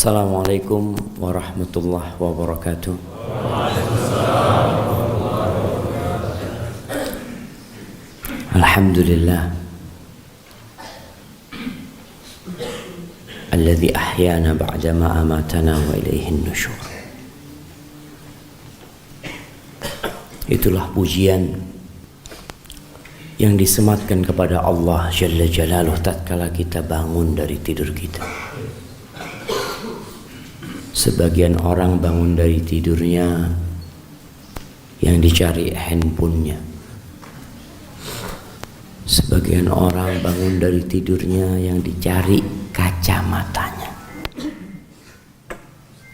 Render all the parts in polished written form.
Assalamualaikum warahmatullahi wabarakatuh. Alhamdulillah alladzi ahyana ba'dama amatana wa ilaihin nusyur. Itulah pujian yang disematkan kepada Allah Jalla Jalaluh tatkala kita bangun dari tidur kita. Sebagian orang bangun dari tidurnya yang dicari handphonenya. Sebagian orang bangun dari tidurnya yang dicari kacamatanya.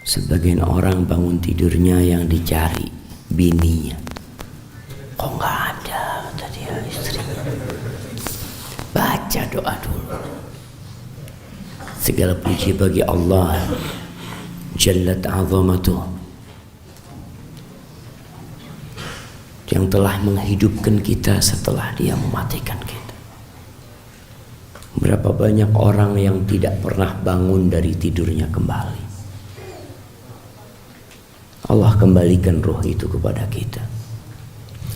Sebagian orang bangun tidurnya yang dicari bininya. Kok nggak ada tadi ya istri? Baca doa dulu. Segala puji bagi Allah Jallat azamatuh yang telah menghidupkan kita setelah Dia mematikan kita. Berapa banyak orang yang tidak pernah bangun dari tidurnya kembali. Allah kembalikan roh itu kepada kita.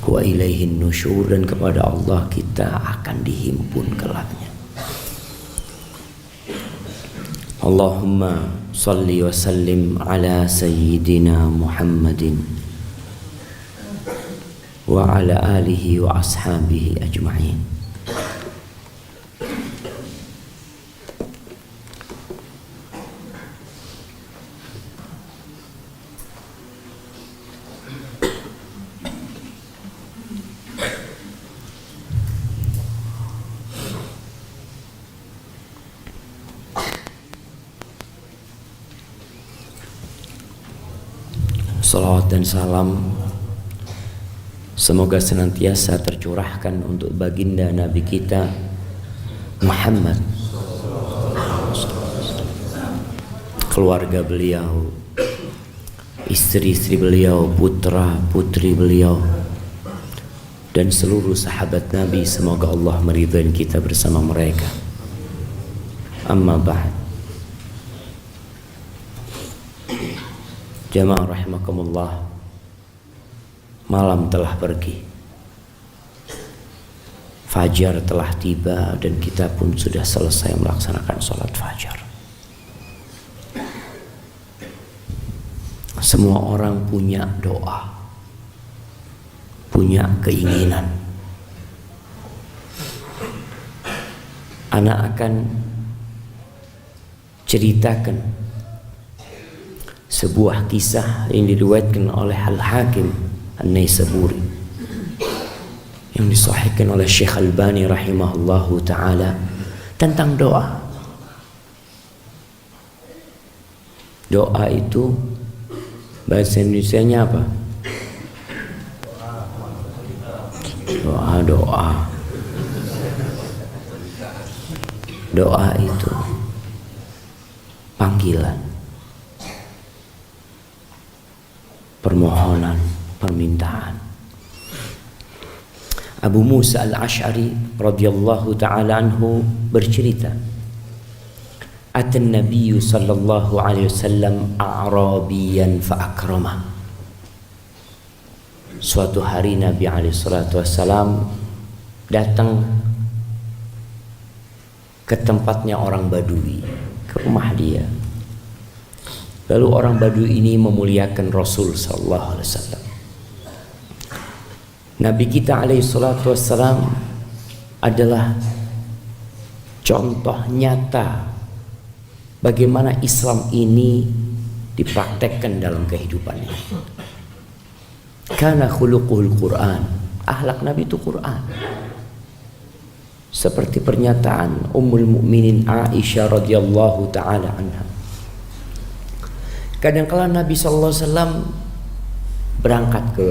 Wa ilaihin nusyur, dan kepada Allah kita akan dihimpun kelaknya. Allahumma salli wa sallim ala sayyidina Muhammadin wa ala alihi wa ashabihi ajma'in. Salawat dan salam semoga senantiasa tercurahkan untuk baginda Nabi kita Muhammad, keluarga beliau, istri-istri beliau, putra-putri beliau, dan seluruh sahabat Nabi. Semoga Allah meridhai kita bersama mereka. Amma ba'd. Jamaah rahimakumullah, malam telah pergi, fajar telah tiba, dan kita pun sudah selesai melaksanakan sholat fajar. Semua orang punya doa, punya keinginan. Anak akan ceritakan sebuah kisah yang diriwayatkan oleh Al-Hakim An-Naisaburi, yang disahihkan oleh Syekh Albani rahimahullahu ta'ala, tentang doa. Doa itu bahasa Indonesianya apa? Doa. Doa itu panggilan, permohonan, permintaan. Abu Musa al-Ash'ari radhiyallahu ta'ala anhu bercerita, Atan Nabi sallallahu alaihi wasallam a'rabiyan fa'akramah. Suatu hari Nabi alaihi salatu wasallam datang ke tempatnya orang Badui, ke rumah dia. Lalu orang Badui ini memuliakan Rasul sallallahu alaihi wasallam. Nabi kita alaihi salatu wassalam adalah contoh nyata bagaimana Islam ini dipraktekkan dalam kehidupannya. Kana khuluquhul Quran, akhlak Nabi itu Quran. Seperti pernyataan Ummul Mukminin Aisyah radhiyallahu taala anha. Kadang-kala Nabi sallallahu alaihi wasallam berangkat ke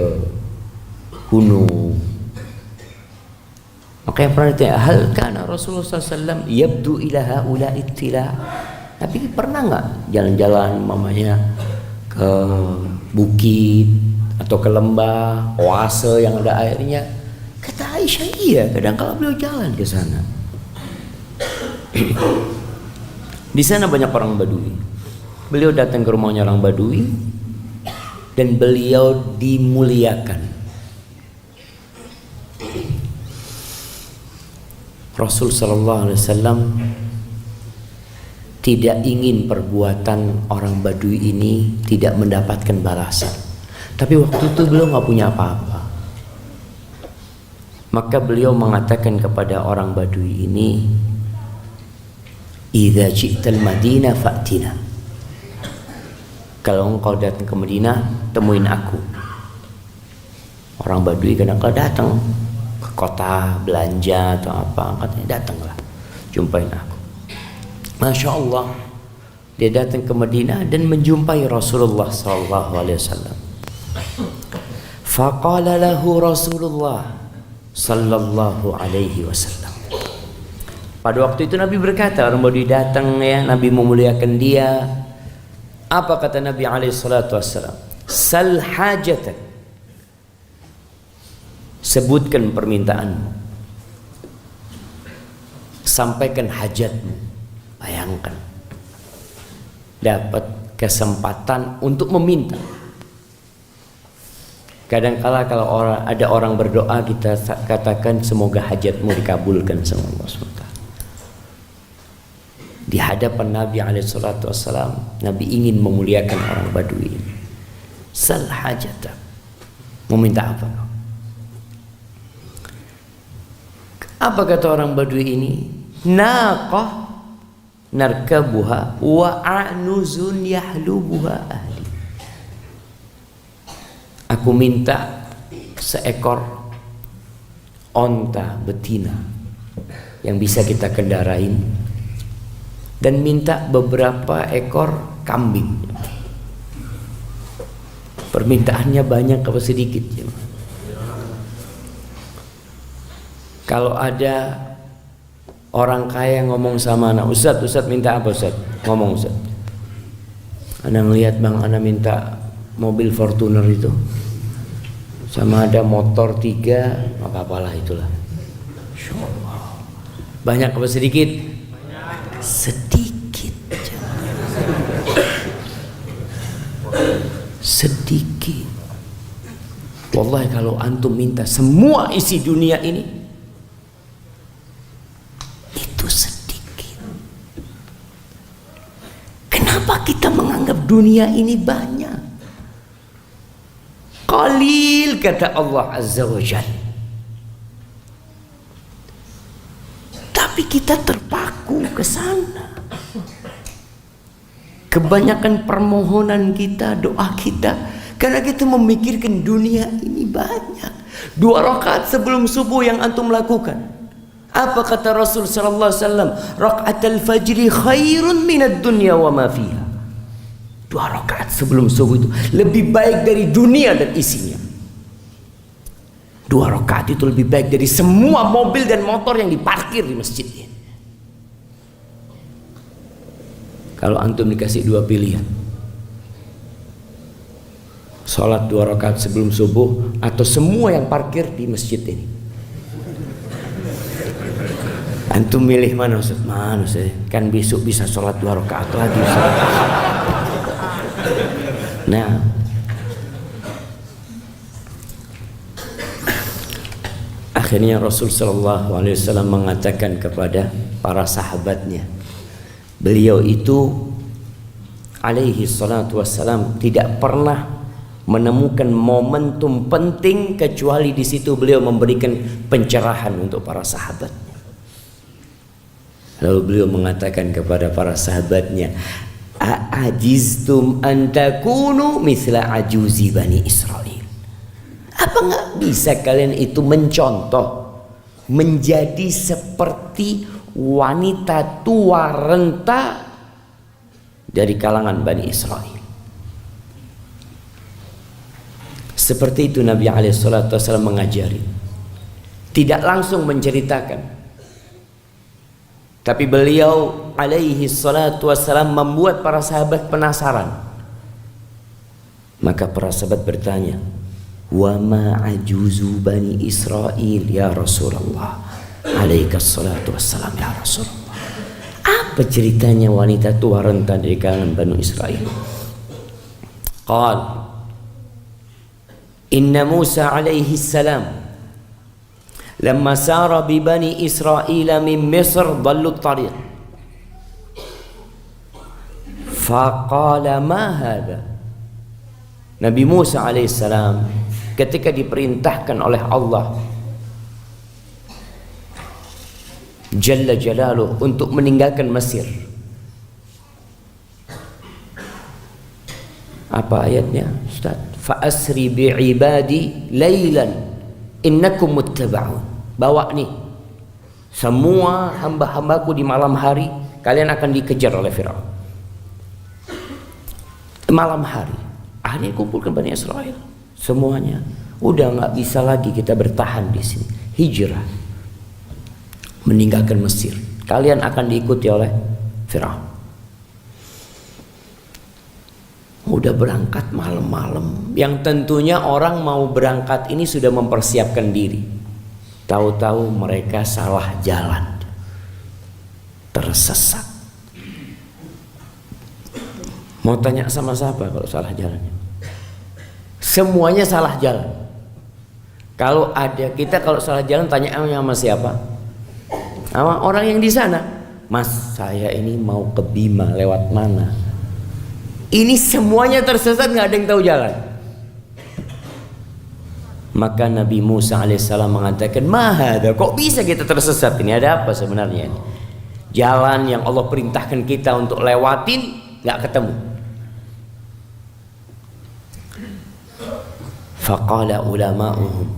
gunung. Maka yang pernah ditanya, hal kana Rasulullah sallallahu alaihi wasallam yabdu ila haula ittila. Nabi pernah enggak jalan-jalan mamanya ke bukit atau ke lembah, oase yang ada airnya? Kata Aisyah, iya, kadang-kala beliau jalan ke sana. Di sana banyak orang Badui. beliau datang ke rumahnya orang Badui dan beliau dimuliakan. Rasul sallallahu alaihi wasallam tidak ingin perbuatan orang Badui ini tidak mendapatkan balasan. Tapi waktu itu beliau nggak punya apa-apa. Maka beliau mengatakan kepada orang Badui ini, "Idza ji'tal Madinah fa'tina." Kalau engkau datang ke Madinah, temuin aku. Orang Badui kadang-kadang datang ke kota belanja atau apa, katanya datanglah, jumpain aku. Masya Allah, dia datang ke Madinah dan menjumpai Rasulullah sallallahu alaihi wasallam. Faqala lahu Rasulullah sallallahu alaihi wasallam. Pada waktu itu Nabi berkata, orang Badui datang ya, Nabi memuliakan dia. Apa kata Nabi alaihi salatu wasallam? Sal hajatak. Sebutkan permintaanmu. Sampaikan hajatmu. Bayangkan. Dapat kesempatan untuk meminta. Kadang-kala kalau ada orang berdoa, kita katakan semoga hajatmu dikabulkan sama Allah SWT. Di hadapan Nabi SAW, Nabi ingin memuliakan orang Badui. Sal hajatak. Meminta apa? Apa kata orang Badui ini? Naqah narkabuha wa a'nuzun yahlubuha ahli. Aku minta seekor onta betina yang bisa kita kendarain, dan minta beberapa ekor kambing. Permintaannya banyak apa sedikit? Kalau ada orang kaya ngomong sama anak, Ustaz minta apa Ustaz? Ngomong Ustaz, anak ngelihat bang, anak minta mobil Fortuner itu, sama ada motor 3, apa-apalah itulah. Insyaallah. Banyak apa sedikit? Sedikit. Sedikit. Wallahi kalau antum minta semua isi dunia ini, itu sedikit. Kenapa kita menganggap dunia ini banyak? Qalil, kata Allah Azza wa Jalla. Tapi kita terpaku ke sana. Kebanyakan permohonan kita, doa kita, karena kita memikirkan dunia ini banyak. 2 rakaat sebelum subuh yang antum lakukan, apa kata Rasul sallallahu alaihi wasallam? Rakaatul fajri khairun minad dunya wa ma fiha. 2 rakaat sebelum subuh itu lebih baik dari dunia dan isinya. 2 rakaat itu lebih baik dari semua mobil dan motor yang diparkir di masjid ini. Kalau antum dikasih 2 pilihan, sholat 2 rakaat sebelum subuh atau semua yang parkir di masjid ini, antum milih mana Ustaz? Mana Ustaz? Kan besok bisa sholat 2 rakaat lagi Ustaz. Nah, akhirnya Rasul sallallahu alaihi wasallam mengatakan kepada para sahabatnya, beliau itu alaihi salatu wassalam tidak pernah menemukan momentum penting kecuali di situ beliau memberikan pencerahan untuk para sahabatnya. Lalu beliau mengatakan kepada para sahabatnya, "A'ajiztum an takunu mithla ajuzi Bani Israel." Apa nggak bisa kalian itu mencontoh menjadi seperti wanita tua renta dari kalangan Bani Israel? Seperti itu Nabi SAW mengajari. Tidak langsung menceritakan, tapi beliau alaihi salatu wassalam membuat para sahabat penasaran. Maka para sahabat bertanya, "Wa ma ajuzu Bani Israel ya Rasulullah?" Alaihi salatu wassalam, ya Rasulullah, Apa ceritanya wanita tua renta dari kalangan Bani Israel? Qal Inna Musa alaihi salam lamma sara bi Bani Israel min Misr dallu at-tariq faqala ma hadha. Nabi Musa alaihi salam ketika diperintahkan oleh Allah Jalla Jalaluh untuk meninggalkan Mesir. Apa ayatnya, Ustaz? Fa asri bi ibadi lailan innakum muttaba'un. Bawa nih semua hamba-hambaku di malam hari, kalian akan dikejar oleh Firaun. Malam hari, akhirnya kumpulkan Bani Israel semuanya. Udah nggak bisa lagi kita bertahan di sini. Hijrah, meninggalkan Mesir. Kalian akan diikuti oleh Firaun. Udah berangkat malam-malam. Yang tentunya orang mau berangkat ini sudah mempersiapkan diri. Tahu-tahu mereka salah jalan, tersesat. Mau tanya sama siapa kalau salah jalannya? Semuanya salah jalan. Kalau ada kita kalau salah jalan tanya sama siapa? Sama orang yang di sana. Mas, saya ini mau ke Bima, lewat mana? Ini semuanya tersesat, nggak ada yang tahu jalan. Maka Nabi Musa alaihissalam mengatakan, mahada, kok bisa kita tersesat ini? Ada apa sebenarnya? Jalan yang Allah perintahkan kita untuk lewatin nggak ketemu. Faqala ulama'uhum,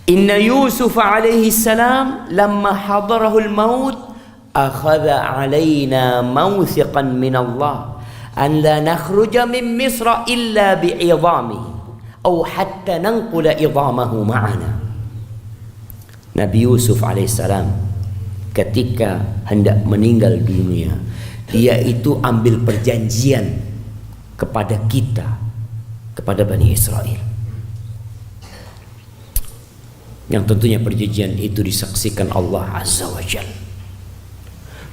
Inna Yusuf alaihi salam lamma hadarahul maut akhadha alaina mawthiqan min Allah an la nakhruja min Misra illa bi'idhamihi atau hatta nanqula idhamahu ma'ana. Nabi Yusuf alaihissalam ketika hendak meninggal dunia, dia itu ambil perjanjian kepada kita, kepada Bani Israel, yang tentunya perjanjian itu disaksikan Allah Azza wa Jalla,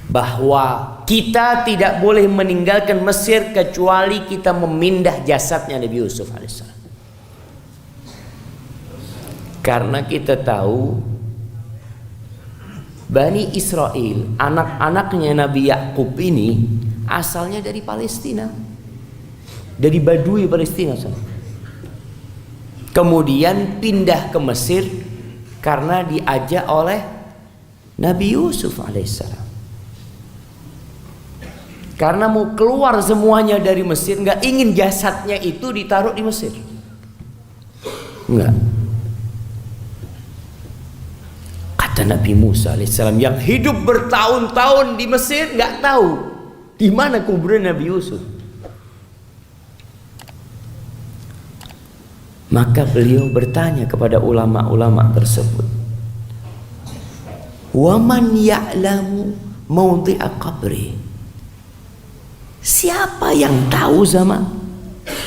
bahwa kita tidak boleh meninggalkan Mesir kecuali kita memindah jasadnya Nabi Yusuf alaihissalam. Karena kita tahu Bani Israel, anak-anaknya Nabi Yakub ini asalnya dari Palestina, dari Badui Palestina. Kemudian pindah ke Mesir karena diajak oleh Nabi Yusuf alaihissalam. Karena mau keluar semuanya dari Mesir, nggak ingin jasadnya itu ditaruh di Mesir. Enggak. Kata Nabi Musa alaihissalam yang hidup bertahun-tahun di Mesir, nggak tahu di mana kuburan Nabi Yusuf. Maka beliau bertanya kepada ulama-ulama tersebut, "Waman ya'lamu mawdi'a qabri?" Siapa yang tahu sama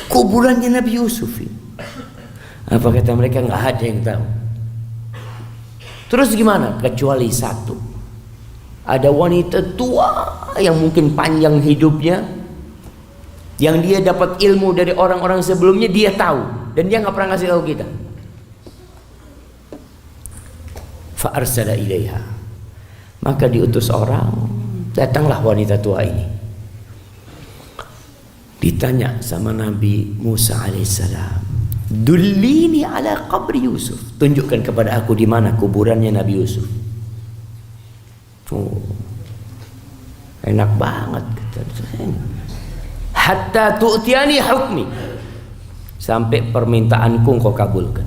kuburannya Nabi Yusuf ini? Apa kata mereka? Nggak ada yang tahu. Terus gimana? Kecuali satu, ada wanita tua yang mungkin panjang hidupnya, yang dia dapat ilmu dari orang-orang sebelumnya, dia tahu dan dia nggak pernah ngasih tahu kita. Fa arsala ilaiha, maka diutus orang, datanglah wanita tua ini. Ditanya sama Nabi Musa alaihissalam, dullini ala qabri Yusuf, tunjukkan kepada aku di mana kuburannya Nabi Yusuf. Oh, enak banget kata. Hatta tu'tiani hukmi, sampai permintaanku engkau kabulkan.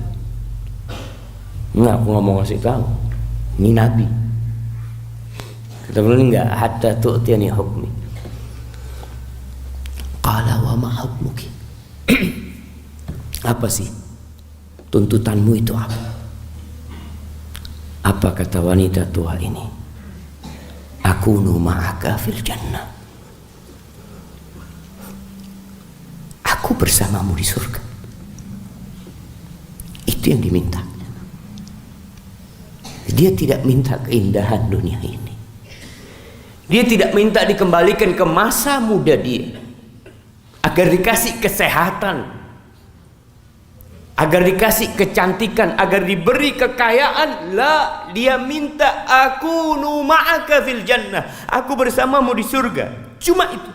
Enggak, aku nggak mau ngasih tahu. Ini Nabi. Kata beliau enggak, hatta tu'tiani hukmi. Qala wa ma hukmuki? Apa sih tuntutanmu itu apa? Apa kata wanita tua ini? Akunu ma'aka fil jannah. Aku bersamamu di surga. Itu yang diminta. Dia tidak minta keindahan dunia ini. Dia tidak minta dikembalikan ke masa muda dia, agar dikasih kesehatan, agar dikasih kecantikan, agar diberi kekayaan. La, dia minta aku ma'aka fil jannah, aku bersamamu di surga. Cuma itu.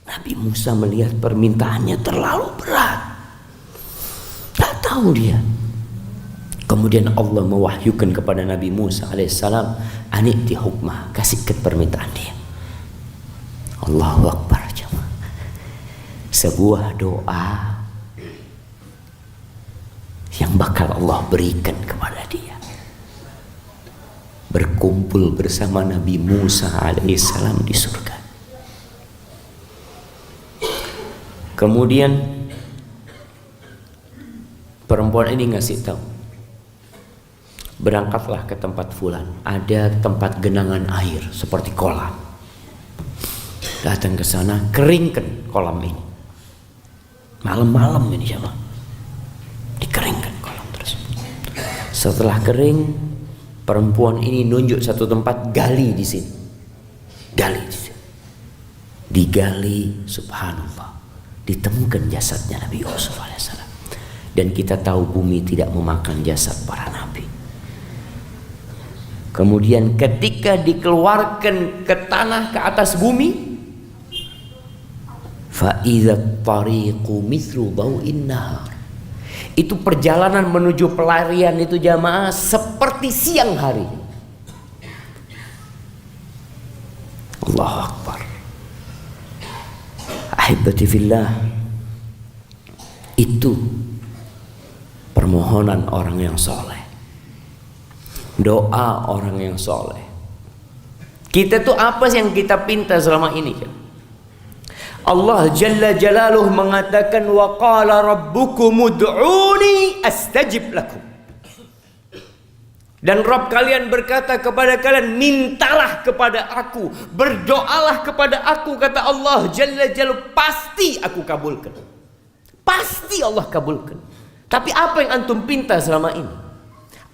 Nabi Musa melihat permintaannya terlalu berat, tak tahu dia. Kemudian Allah mewahyukan kepada Nabi Musa alaihissalam, aniti hukmah, kasihkan permintaan dia. Allahu Akbar jemaah. Sebuah doa yang bakal Allah berikan kepada dia. Berkumpul bersama Nabi Musa alaihissalam di surga. Kemudian perempuan ini ngasih tahu, berangkatlah ke tempat fulan, ada tempat genangan air seperti kolam. Datang ke sana, keringkan kolam ini. Malam-malam ini siapa? Dikeringkan kolam tersebut. Setelah kering, perempuan ini nunjuk satu tempat, gali di sini. Gali di sini. Digali, subhanallah, ditemukan jasadnya Nabi Yusuf alaihissalam. Dan kita tahu bumi tidak memakan jasad para nabi. Kemudian ketika dikeluarkan ke tanah, ke atas bumi, fa idza tariqu mithlu dhau'in nahar. Itu perjalanan menuju pelarian itu jamaah seperti siang hari. Allahu Akbar. Ahibati fillah, itu permohonan orang yang soleh, doa orang yang soleh. Kita tuh apa sih yang kita pinta selama ini? Allah Jalla Jalaluh mengatakan, wa qala rabbukum ud'uni astajib lakum. Dan Rabb kalian berkata kepada kalian, mintalah kepada aku, berdoalah kepada aku, kata Allah Jalla Jalaluh, pasti aku kabulkan. Pasti Allah kabulkan. Tapi apa yang antum pinta selama ini?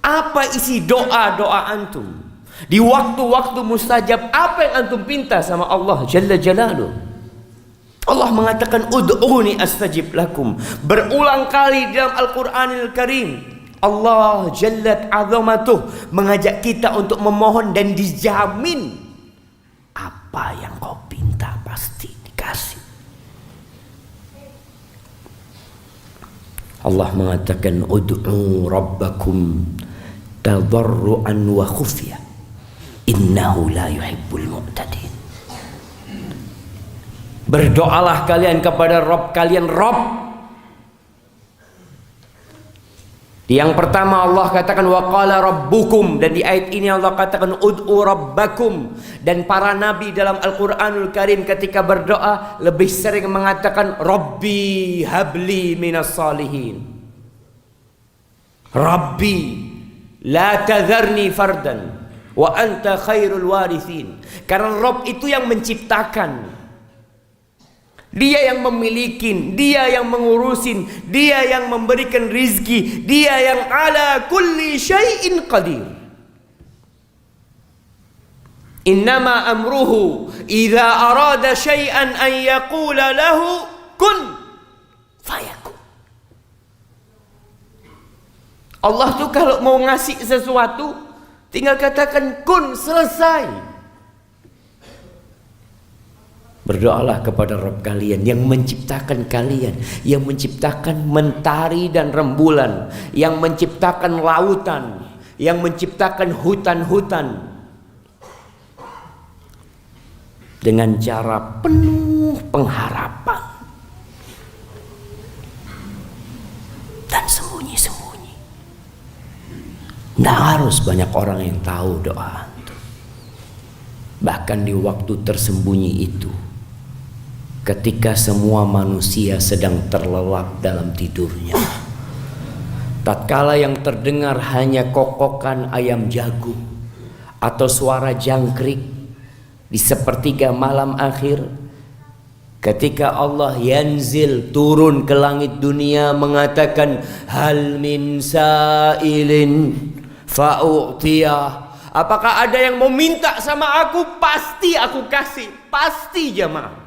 Apa isi doa-doa antum? Di waktu-waktu mustajab, apa yang antum pinta sama Allah Jalla Jalaluh? Allah mengatakan ud'uni astajib lakum. Berulang kali dalam Al-Quranil Karim Allah Jallat Azamatuh mengajak kita untuk memohon, dan dijamin apa yang kau pinta pasti dikasih. Allah mengatakan ud'u rabbakum tadarruan wa khufya innahu la yuhibbul mu'tadin. Berdoalah kalian kepada Rabb kalian. Rabb, yang pertama Allah katakan wa qala rabbukum, dan di ayat ini Allah katakan ud'u rabbakum. Dan para nabi dalam Al-Quranul Karim ketika berdoa lebih sering mengatakan Rabbi habli minas salihin, Rabbi la tadharni fardan wa anta khairul warithin. Karena Rabb itu yang menciptakan, dia yang memiliki, dia yang mengurusin, dia yang memberikan rizki, dia yang ala kulli syai'in qadir. Innama amruhu idza arada syai'an an yaqula lahu kun fayakun. Allah tuh kalau mau ngasih sesuatu tinggal katakan kun, selesai. Berdoalah kepada Rabb kalian yang menciptakan kalian, yang menciptakan mentari dan rembulan, yang menciptakan lautan, yang menciptakan hutan-hutan, dengan cara penuh pengharapan dan sembunyi-sembunyi. Tidak harus banyak orang yang tahu doa itu. Bahkan di waktu tersembunyi itu, ketika semua manusia sedang terlelap dalam tidurnya, tatkala yang terdengar hanya kokokan ayam jago atau suara jangkrik di sepertiga malam akhir, ketika Allah yanzil, turun ke langit dunia, mengatakan hal min sa'ilin fa'u'tiyah, Apakah ada yang mau minta sama aku? Pasti aku kasih. Pasti jamaah.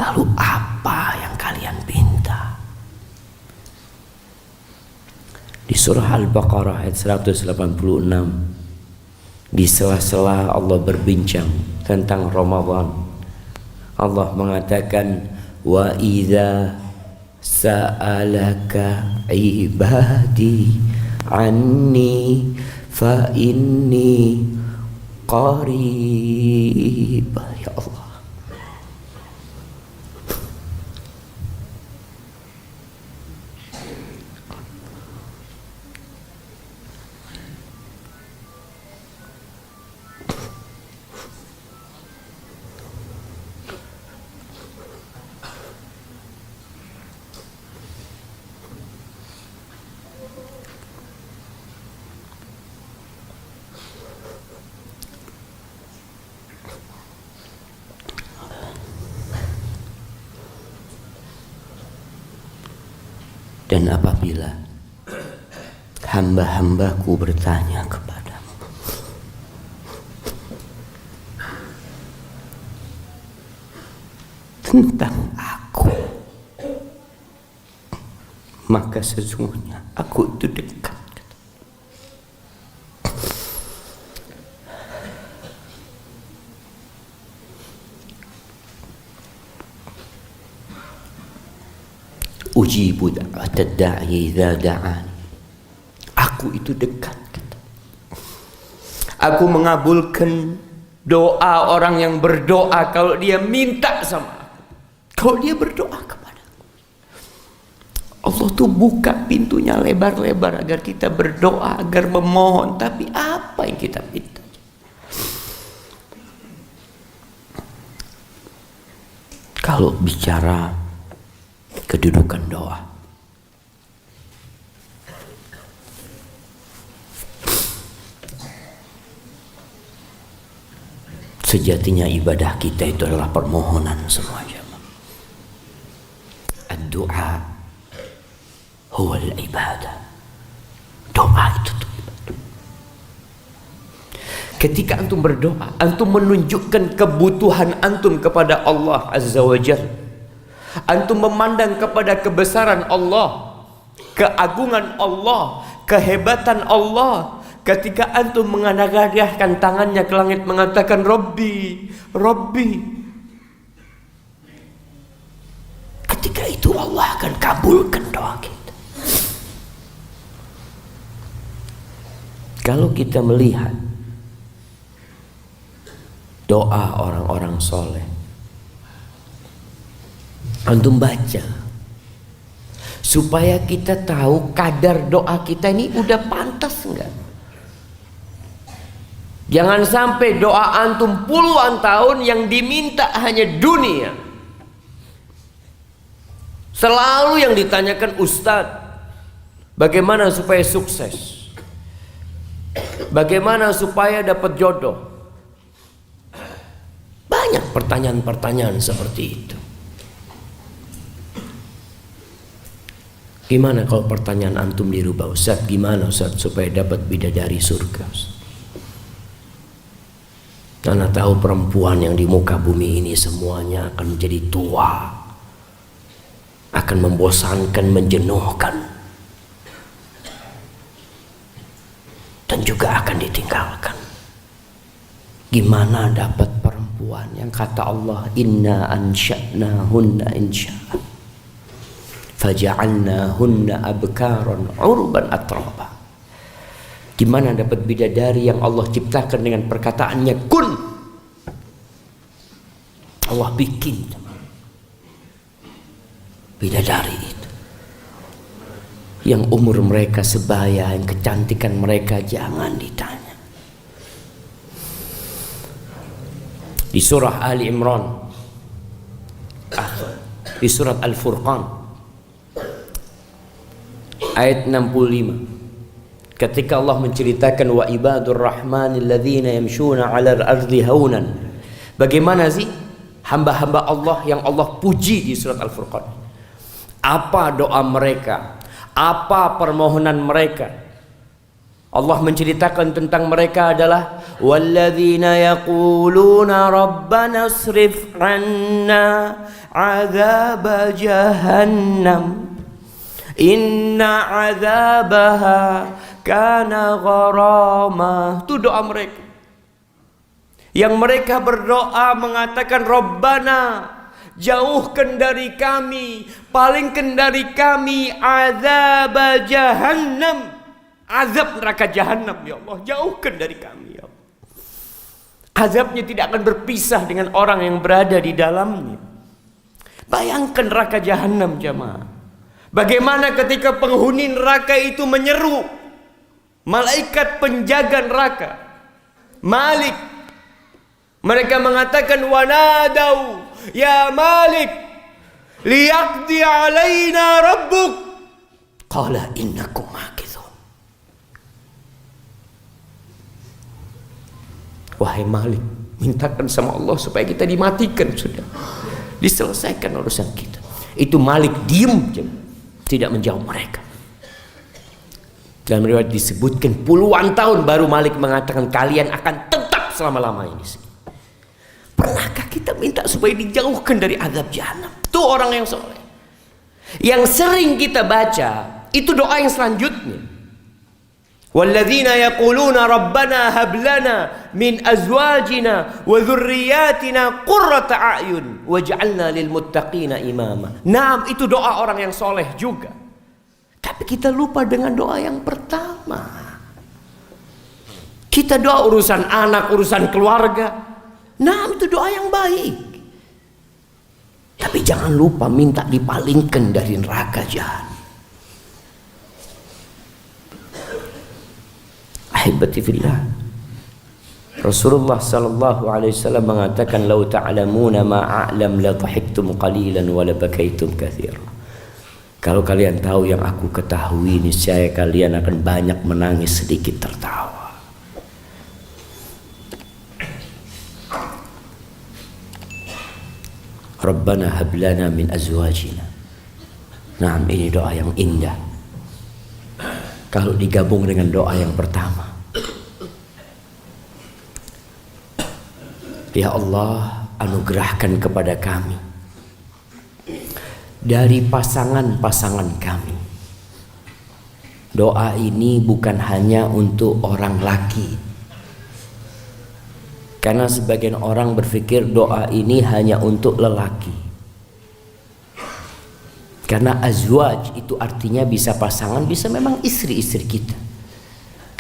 Lalu apa yang kalian minta? Di surah Al-Baqarah ayat 186, di sela-sela Allah berbincang tentang Ramadan, Allah mengatakan, wa idza sa'alaka ibadi anni fa inni qarib. Ya Allah, dan apabila hamba-hambaku bertanya kepadamu tentang aku, maka sesungguhnya aku itu dekat. Ujibu da'watad da'i idza da'an. Aku itu dekat. Aku mengabulkan doa orang yang berdoa kalau dia minta sama aku. Kalau dia berdoa kepada aku, Allah tuh buka pintunya lebar-lebar agar kita berdoa, agar memohon. Tapi apa yang kita minta? Kalau bicara kedudukan doa, sejatinya ibadah kita itu adalah permohonan semua jemaah. Ad-du'a huwa al-ibadah. Doa itu tuh ibadah. Ketika antum berdoa, antum menunjukkan kebutuhan antum kepada Allah Azza wa Jalla. Antum memandang kepada kebesaran Allah, keagungan Allah, kehebatan Allah. Ketika antum mengadahkan tangannya ke langit mengatakan Rabbi, Rabbi, ketika itu Allah akan kabulkan doa kita. Kalau kita melihat doa orang-orang soleh, antum baca supaya kita tahu kadar doa kita ini udah pantas enggak. Jangan sampai doa antum puluhan tahun yang diminta hanya dunia. Selalu yang ditanyakan ustadz, bagaimana supaya sukses, bagaimana supaya dapat jodoh. Banyak pertanyaan-pertanyaan seperti itu. Gimana kalau pertanyaan antum dirubah, Ustaz, gimana Ustaz supaya dapat bidadari surga? Karena tahu perempuan yang di muka bumi ini semuanya akan menjadi tua, akan membosankan, menjenuhkan, dan juga akan ditinggalkan. Gimana dapat perempuan yang kata Allah, inna ansha'nahunna insya'a faja'alnahunna abkaran urban atraba. Gimana dapat bidadari yang Allah ciptakan dengan perkataannya kun? Allah bikin bidadari itu yang umur mereka sebaya, yang kecantikan mereka jangan ditanya. Di surah Ali Imran, di surat Al-Furqan ayat 65, ketika Allah menceritakan wa ibadur rahmanil ladzina yamshuna 'alal ardi haunan. Bagaimana sih hamba-hamba Allah yang Allah puji di surat Al-Furqan? Apa doa mereka? Apa permohonan mereka? Allah menceritakan tentang mereka adalah walladzina yaquluna rabbana asrif 'anna 'adzab jahannam inna 'adzabaha kana gharama. Itu doa mereka. Yang mereka berdoa mengatakan Rabbana, jauhkan dari kami, palingkan dari kami azab jahannam, azab neraka jahanam, ya Allah, jauhkan dari kami, ya Allah. Azabnya tidak akan berpisah dengan orang yang berada di dalamnya. Bayangkan neraka jahanam, jamaah. Bagaimana ketika penghuni neraka itu menyeru malaikat penjaga neraka, Malik. Mereka mengatakan wanadau ya Malik liyaqdi alaina rabbuk qala innakum makithun. Wahai Malik, mintakan sama Allah supaya kita dimatikan, sudah diselesaikan urusan kita. Itu Malik diem, tidak menjawab mereka. Dalam riwayat disebutkan puluhan tahun baru Malik mengatakan kalian akan tetap selama-lamanya di sini. Pernahkah kita minta supaya dijauhkan dari azab jahanam? Itu orang yang soleh. Yang sering kita baca itu doa yang selanjutnya. Walladzina yaquluna rabbana hab lana min azwajina wa dzurriyyatina qurrata a'yun waj'alna lil muttaqina imama. Naam, itu doa orang yang soleh juga. Tapi kita lupa dengan doa yang pertama. Kita doa urusan anak, urusan keluarga. Nah, itu doa yang baik. Tapi jangan lupa minta dipalingkan dari neraka jahanam. Ahibati fillah. Rasulullah sallallahu alaihi wasallam mengatakan, "Lau ta'lamuna ma a'lam la dhahiktum qalilan wa la bakaitum katsiran." Kalau kalian tahu yang aku ketahui, niscaya kalian akan banyak menangis, sedikit tertawa. Rabbana hab lana min azwajina. Nah, ini doa yang indah. Kalau digabung dengan doa yang pertama, ya Allah, anugerahkan kepada kami dari pasangan-pasangan kami. Doa ini bukan hanya untuk orang laki, karena sebagian orang berpikir doa ini hanya untuk lelaki. Karena azwaj itu artinya bisa pasangan, bisa memang istri-istri kita.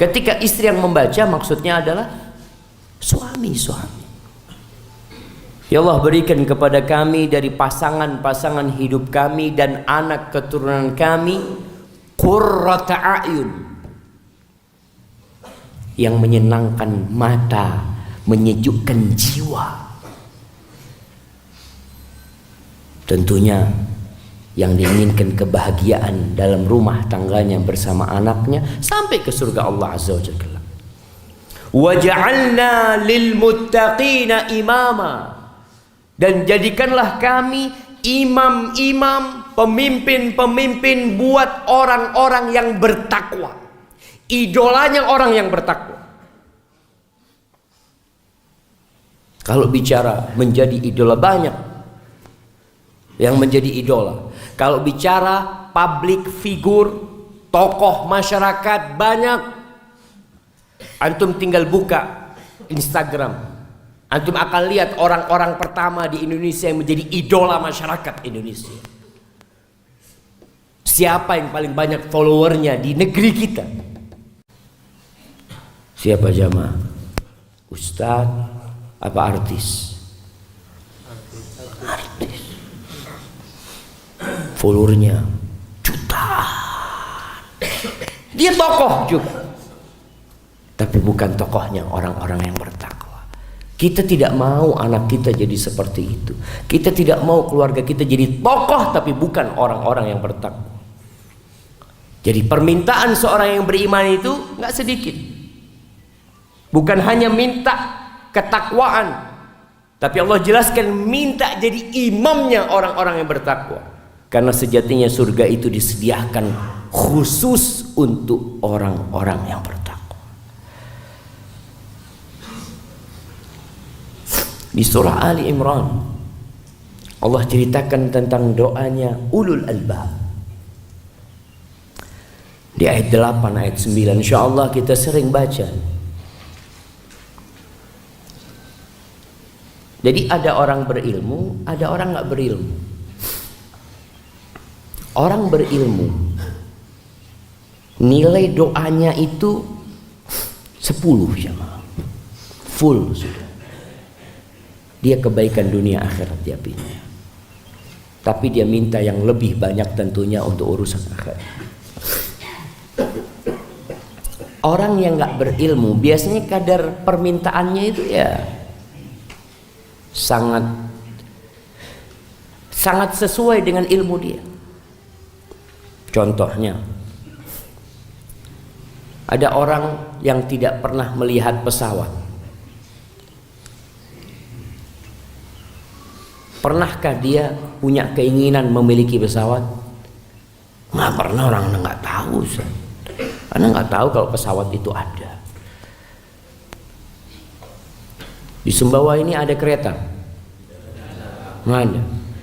Ketika istri yang membaca maksudnya adalah suami-suami. Ya Allah, berikan kepada kami dari pasangan-pasangan hidup kami dan anak keturunan kami qurrata a'yun, yang menyenangkan mata, menyejukkan jiwa. Tentunya yang diinginkan kebahagiaan dalam rumah tangganya bersama anaknya sampai ke surga Allah Azza wa Jalla. Waj'alna lil muttaqina imama, dan jadikanlah kami imam-imam, pemimpin-pemimpin buat orang-orang yang bertakwa. Idolanya orang yang bertakwa. Kalau bicara menjadi idola, banyak yang menjadi idola. Kalau bicara public figure, tokoh masyarakat, banyak. Antum tinggal buka Instagram, antum akan lihat orang-orang pertama di Indonesia yang menjadi idola masyarakat Indonesia. Siapa yang paling banyak followernya di negeri kita? Siapa jamaah? Ustadz apa artis? Artis. Followernya jutaan. Dia tokoh juga, tapi bukan tokohnya orang-orang yang bertakwa. Kita tidak mau anak kita jadi seperti itu. Kita tidak mau keluarga kita jadi tokoh tapi bukan orang-orang yang bertakwa. Jadi permintaan seorang yang beriman itu nggak sedikit. Bukan hanya minta ketakwaan, tapi Allah jelaskan minta jadi imamnya orang-orang yang bertakwa. Karena sejatinya surga itu disediakan khusus untuk orang-orang yang bertakwa. Di surah Ali Imran Allah ceritakan tentang doanya ulul albab. Di ayat 8, ayat 9, insyaallah kita sering baca. Jadi ada orang berilmu, ada orang nggak berilmu. Orang berilmu nilai doanya itu 10 jemaah. Full sudah. Dia kebaikan dunia akhirat dia punya. Tapi dia minta yang lebih banyak tentunya untuk urusan akhirat. Orang yang nggak berilmu biasanya kadar permintaannya itu ya sangat sesuai dengan ilmu dia. Contohnya, ada orang yang tidak pernah melihat pesawat. Pernahkah dia punya keinginan memiliki pesawat? Nggak pernah, orang nggak tahu. Karena nggak tahu kalau pesawat itu ada. Di Sumbawa ini ada kereta? Nggak ada.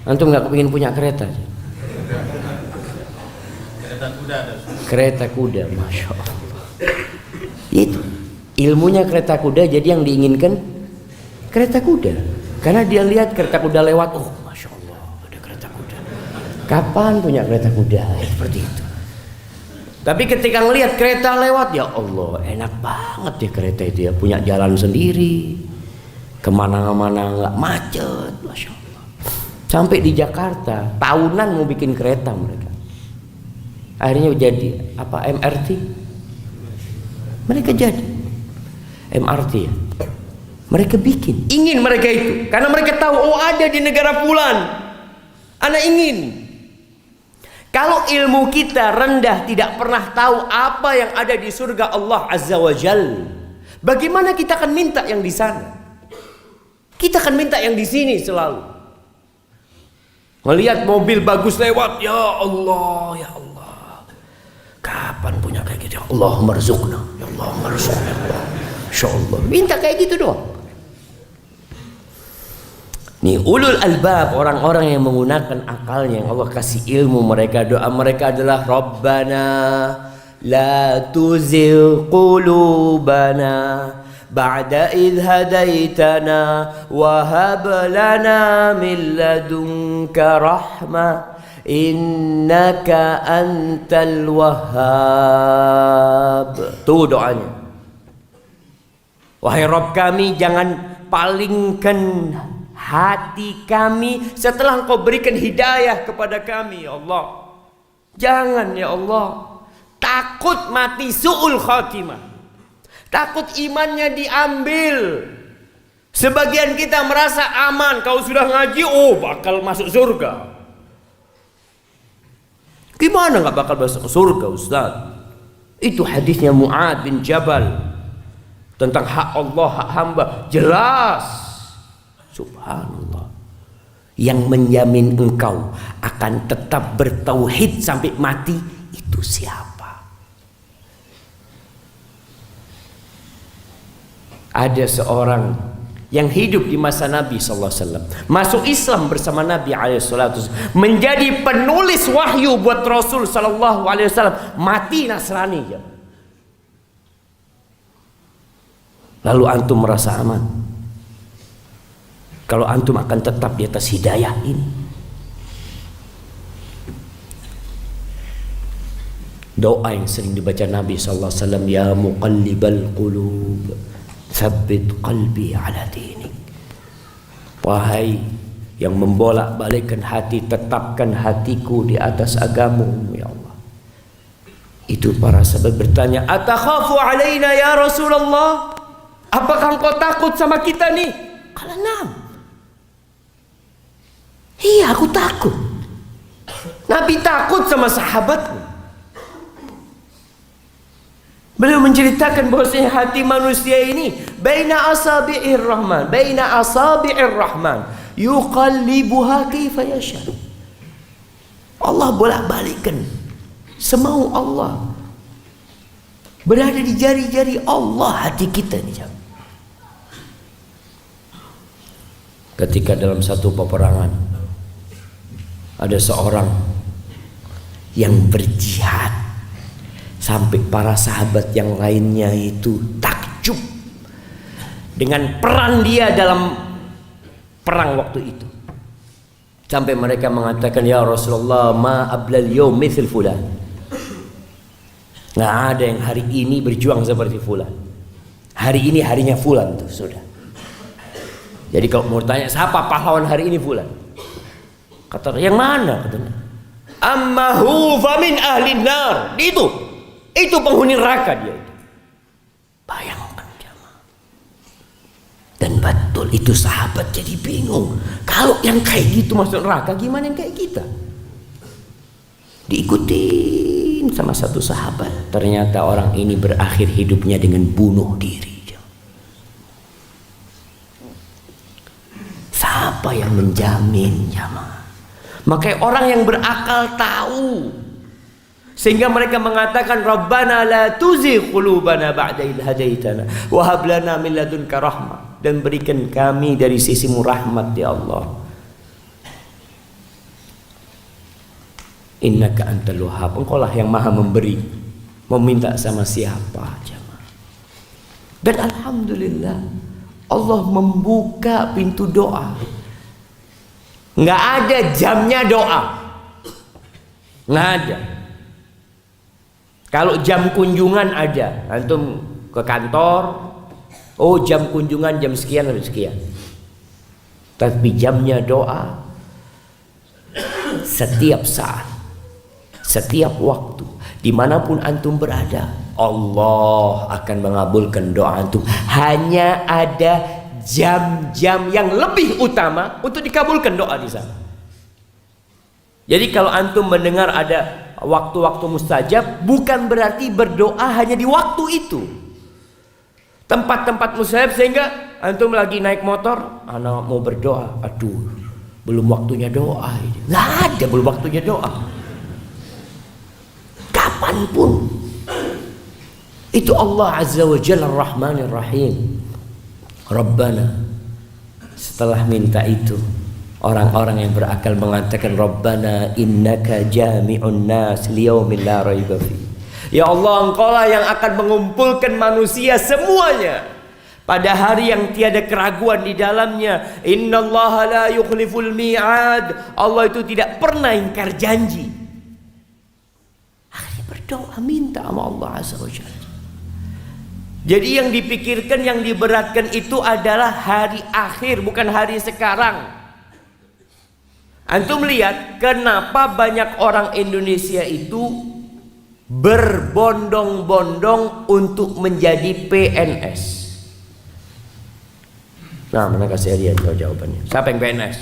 Antum nggak kepingin punya kereta? Kereta kuda ada. Kereta kuda, masya Allah. Itu ilmunya kereta kuda, jadi yang diinginkan kereta kuda. Karena dia lihat kereta kuda lewat, oh masya Allah ada kereta kuda. Kapan punya kereta kuda? Seperti itu. Tapi ketika ngelihat kereta lewat, ya Allah enak banget ya kereta itu ya, punya jalan sendiri, kemana-mana nggak macet, masya Allah. Sampai di Jakarta tahunan mau bikin kereta mereka. Akhirnya jadi apa, MRT? Mereka jadi MRT ya. Mereka bikin, ingin mereka itu, karena mereka tahu oh ada di negara fulan. Anak ingin. Kalau ilmu kita rendah, tidak pernah tahu apa yang ada di surga Allah Azza wa Jal, bagaimana kita akan minta yang di sana? Kita akan minta yang di sini selalu. Melihat mobil bagus lewat, ya Allah, ya Allah. Kapan punya kayak gitu? Ya Allah marzuqna, ya Allah marzuqna, ya Allah. Insyaallah. Minta kayak gitu doang. Nih ulul albab, orang-orang yang menggunakan akalnya, yang Allah kasih ilmu mereka, doa mereka adalah Rabbana la tuzigh qulubana ba'da idh hadaitana wa hab lana min ladunka rahmah innaka antal wahhab. Tuh doanya. Wahai Rabb kami, jangan palingkan hati kami setelah Engkau berikan hidayah kepada kami, ya Allah. Jangan ya Allah. Takut mati su'ul khatimah. Takut imannya diambil. Sebagian kita merasa aman, kalau sudah ngaji, oh bakal masuk surga. Gimana nggak bakal masuk surga, Ustaz? Itu hadisnya Mu'ad bin Jabal tentang hak Allah, hak hamba, jelas. Subhanallah. Yang menjamin engkau akan tetap bertauhid sampai mati itu siapa? Ada seorang yang hidup di masa Nabi SAW, masuk Islam bersama Nabi SAW, menjadi penulis wahyu buat Rasul SAW, mati Nasrani ya. Lalu antum merasa aman kalau antum akan tetap di atas hidayah ini? Doa yang sering dibaca Nabi SAW, ya muqallibal qulub tsabbit qalbi ala dinik. Wahai yang membolak-balikkan hati, tetapkan hatiku di atas agamamu ya Allah. Itu para sahabat bertanya, atakhafu alaina ya Rasulullah? Apakah engkau takut sama kita nih? Kala na'am. Iya, aku takut. Nabi takut sama sahabatnya. Beliau menceritakan bahwasanya hati manusia ini baina asabi'ir rahman, baina asabi'ir rahman, yuqallibuha kaifa yasha. Allah bolak-balikkan semau Allah. Berada di jari-jari Allah hati kita nih. Ketika dalam satu peperangan ada seorang yang berjihad, sampai para sahabat yang lainnya itu takjub dengan peran dia dalam perang waktu itu. Sampai mereka mengatakan, ya Rasulullah, ma ablal yawm mithl fulan. Nggak ada yang hari ini berjuang seperti fulan. Hari ini harinya fulan tuh, sudah. Jadi kalau mau tanya siapa pahlawan hari ini, fulan. Kata, yang mana? Katanya, ammahu famin ahli nar. Itu penghuni neraka dia. Bayangkan jamaah. Dan betul itu sahabat jadi bingung. Kalau yang kayak gitu masuk neraka, gimana yang kayak kita? Diikutin sama satu sahabat. Ternyata orang ini berakhir hidupnya dengan bunuh diri. Siapa yang menjamin, jamaah? Makanya orang yang berakal tahu, sehingga mereka mengatakan, Rabbana la tuzigh qulubana ba'da idh hadaitana wa hab lana min ladunka rahmah, dan berikan kami dari sisimu rahmat ya Allah. Innaka antal wahhab, engkau lah yang maha memberi. Mau minta sama siapa, jemaah? Dan alhamdulillah Allah membuka pintu doa. Nggak ada jamnya doa, nggak ada. Kalau jam kunjungan ada, antum ke kantor, oh jam kunjungan jam sekian sampai sekian. Tapi jamnya doa setiap saat, setiap waktu, dimanapun antum berada, Allah akan mengabulkan doa antum. Hanya ada jam-jam yang lebih utama untuk dikabulkan doa di sana. Jadi kalau antum mendengar ada waktu-waktu mustajab, bukan berarti berdoa hanya di waktu itu. Tempat-tempat mustajab, sehingga antum lagi naik motor, anak mau berdoa, aduh belum waktunya doa. Nggak ada belum waktunya doa. Kapanpun. Itu Allah Azza wa Jalla Ar-Rahmanir Rahim. Rabbana. Setelah minta itu, orang-orang yang berakal mengatakan, Rabbana innaka jami'un nas liyaumin la raiba fi. Ya Allah, engkaulah yang akan mengumpulkan manusia semuanya pada hari yang tiada keraguan di dalamnya. Innallaha la yukhliful mi'ad. Allah itu tidak pernah ingkar janji. Akhirnya berdoa, minta sama Allah Azza wa Jalla. Jadi yang dipikirkan, yang diberatkan itu adalah hari akhir, bukan hari sekarang. Antum lihat kenapa banyak orang Indonesia itu berbondong-bondong untuk menjadi PNS. Nah, mana kasih hadiah jawabannya. Siapa yang PNS?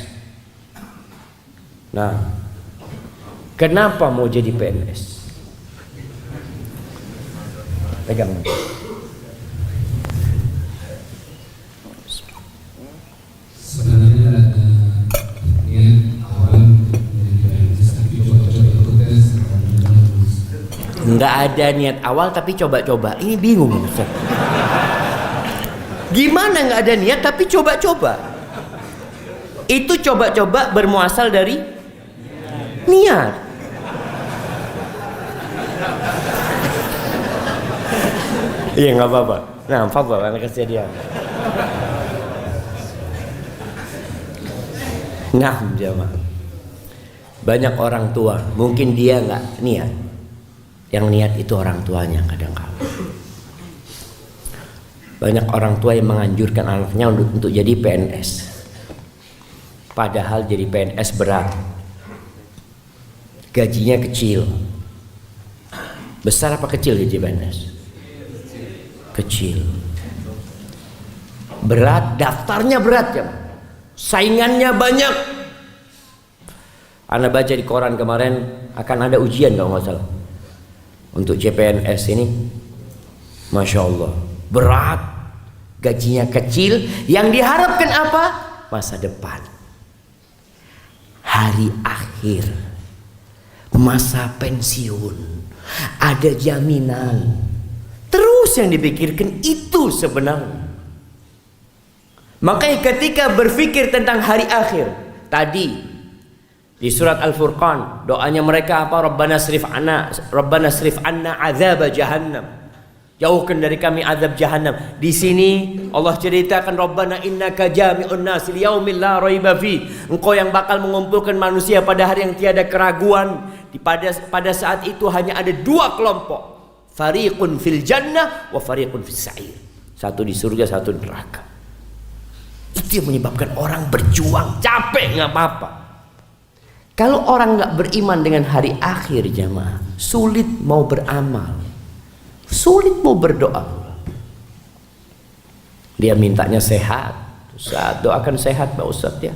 Nah, kenapa mau jadi PNS? Pegang. Sebenarnya ada niat awal dari PNS, tapi coba-coba ikut tes. Nggak ada niat awal tapi coba-coba. Ini bingung Ustaz. Gimana nggak ada niat tapi coba-coba? Itu coba-coba bermuasal dari niat. Iya nggak apa-apa. Nah, fadhal, anak kasih dia. Nah, jamaah. Banyak orang tua, mungkin dia nggak niat. Yang niat itu orang tuanya kadang-kadang. Banyak orang tua yang menganjurkan anaknya untuk jadi PNS. Padahal jadi PNS berat. Gajinya kecil. Besar apa kecil gaji PNS? Kecil. Berat, daftarnya berat ya. Saingannya banyak. Anda baca di koran kemarin akan ada ujian kalau nggak salah untuk CPNS ini. Masya Allah, berat, gajinya kecil. Yang diharapkan apa? Masa depan, hari akhir, masa pensiun. Ada jaminan. Terus yang dipikirkan itu sebenarnya. Makanya ketika berpikir tentang hari akhir tadi di surat Al-Furqan, doanya mereka apa? Rabbana srif anna azab jahannam. Jauhkan dari kami azab jahannam. Di sini Allah ceritakan Rabbana innaka jami'un nas liyaumil la raiba fi. Engkau yang bakal mengumpulkan manusia pada hari yang tiada keraguan. Pada saat itu hanya ada dua kelompok. Fariqun fil jannah wa fariqun fis sa'ir. Satu di surga, satu di neraka. Itu yang menyebabkan orang berjuang, capek nggak apa-apa. Kalau orang nggak beriman dengan hari akhir jamaah, sulit mau beramal, sulit mau berdoa. Dia mintanya sehat, Ustaz doakan sehat Pak Ustaz ya.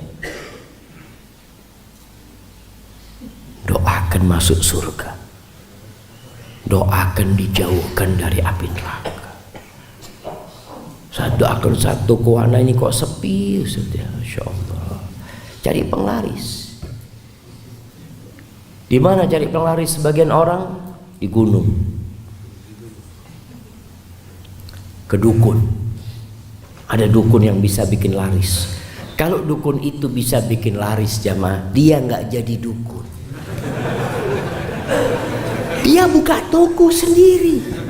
Doakan masuk surga, doakan dijauhkan dari api neraka. Saya doakan satu kuana ini kok sepi Ustaz ya, Masya Allah. Cari penglaris. Di mana cari penglaris? Sebagian orang di gunung, ke dukun. Ada dukun yang bisa bikin laris. Kalau dukun itu bisa bikin laris jamaah, dia nggak jadi dukun. Dia buka toko sendiri.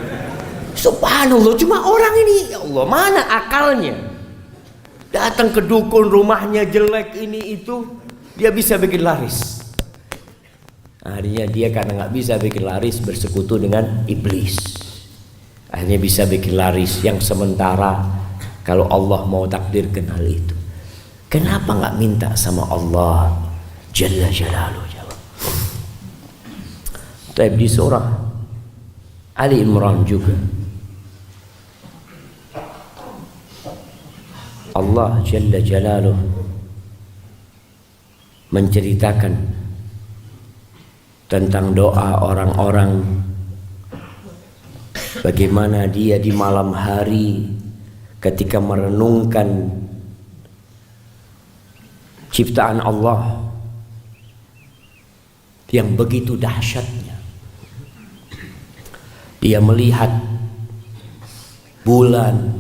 Subhanallah, cuma orang ini, ya Allah, mana akalnya? Datang ke dukun, rumahnya jelek ini itu, dia bisa bikin laris. Akhirnya dia karena nggak bisa bikin laris bersekutu dengan iblis. Akhirnya bisa bikin laris yang sementara. Kalau Allah mau takdirkan hal itu, kenapa nggak minta sama Allah Jalla Jalaluhu? Tapi di surah Ali Imran juga Allah Jalla Jalaluhu menceritakan tentang doa orang-orang, bagaimana dia di malam hari ketika merenungkan ciptaan Allah yang begitu dahsyatnya. Dia melihat bulan,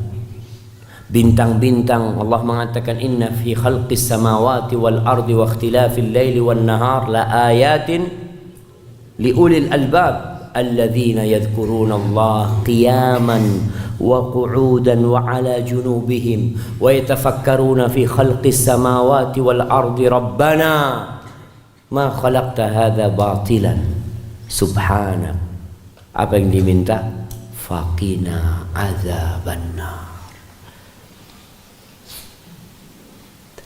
bintang-bintang. Allah mengatakan inna fi khalqis samawati wal ardi wa ikhtilafil laili wan nahar la ayatin li ulil albab alladzina yadhkuruna Allah qiyaman wa qu'udan wa ala junubihim wa yatafakkaruna fi khalqis samawati wal ardi rabbana ma khalaqta hadza batilan subhanak. Apa yang diminta? Faqina azabannar.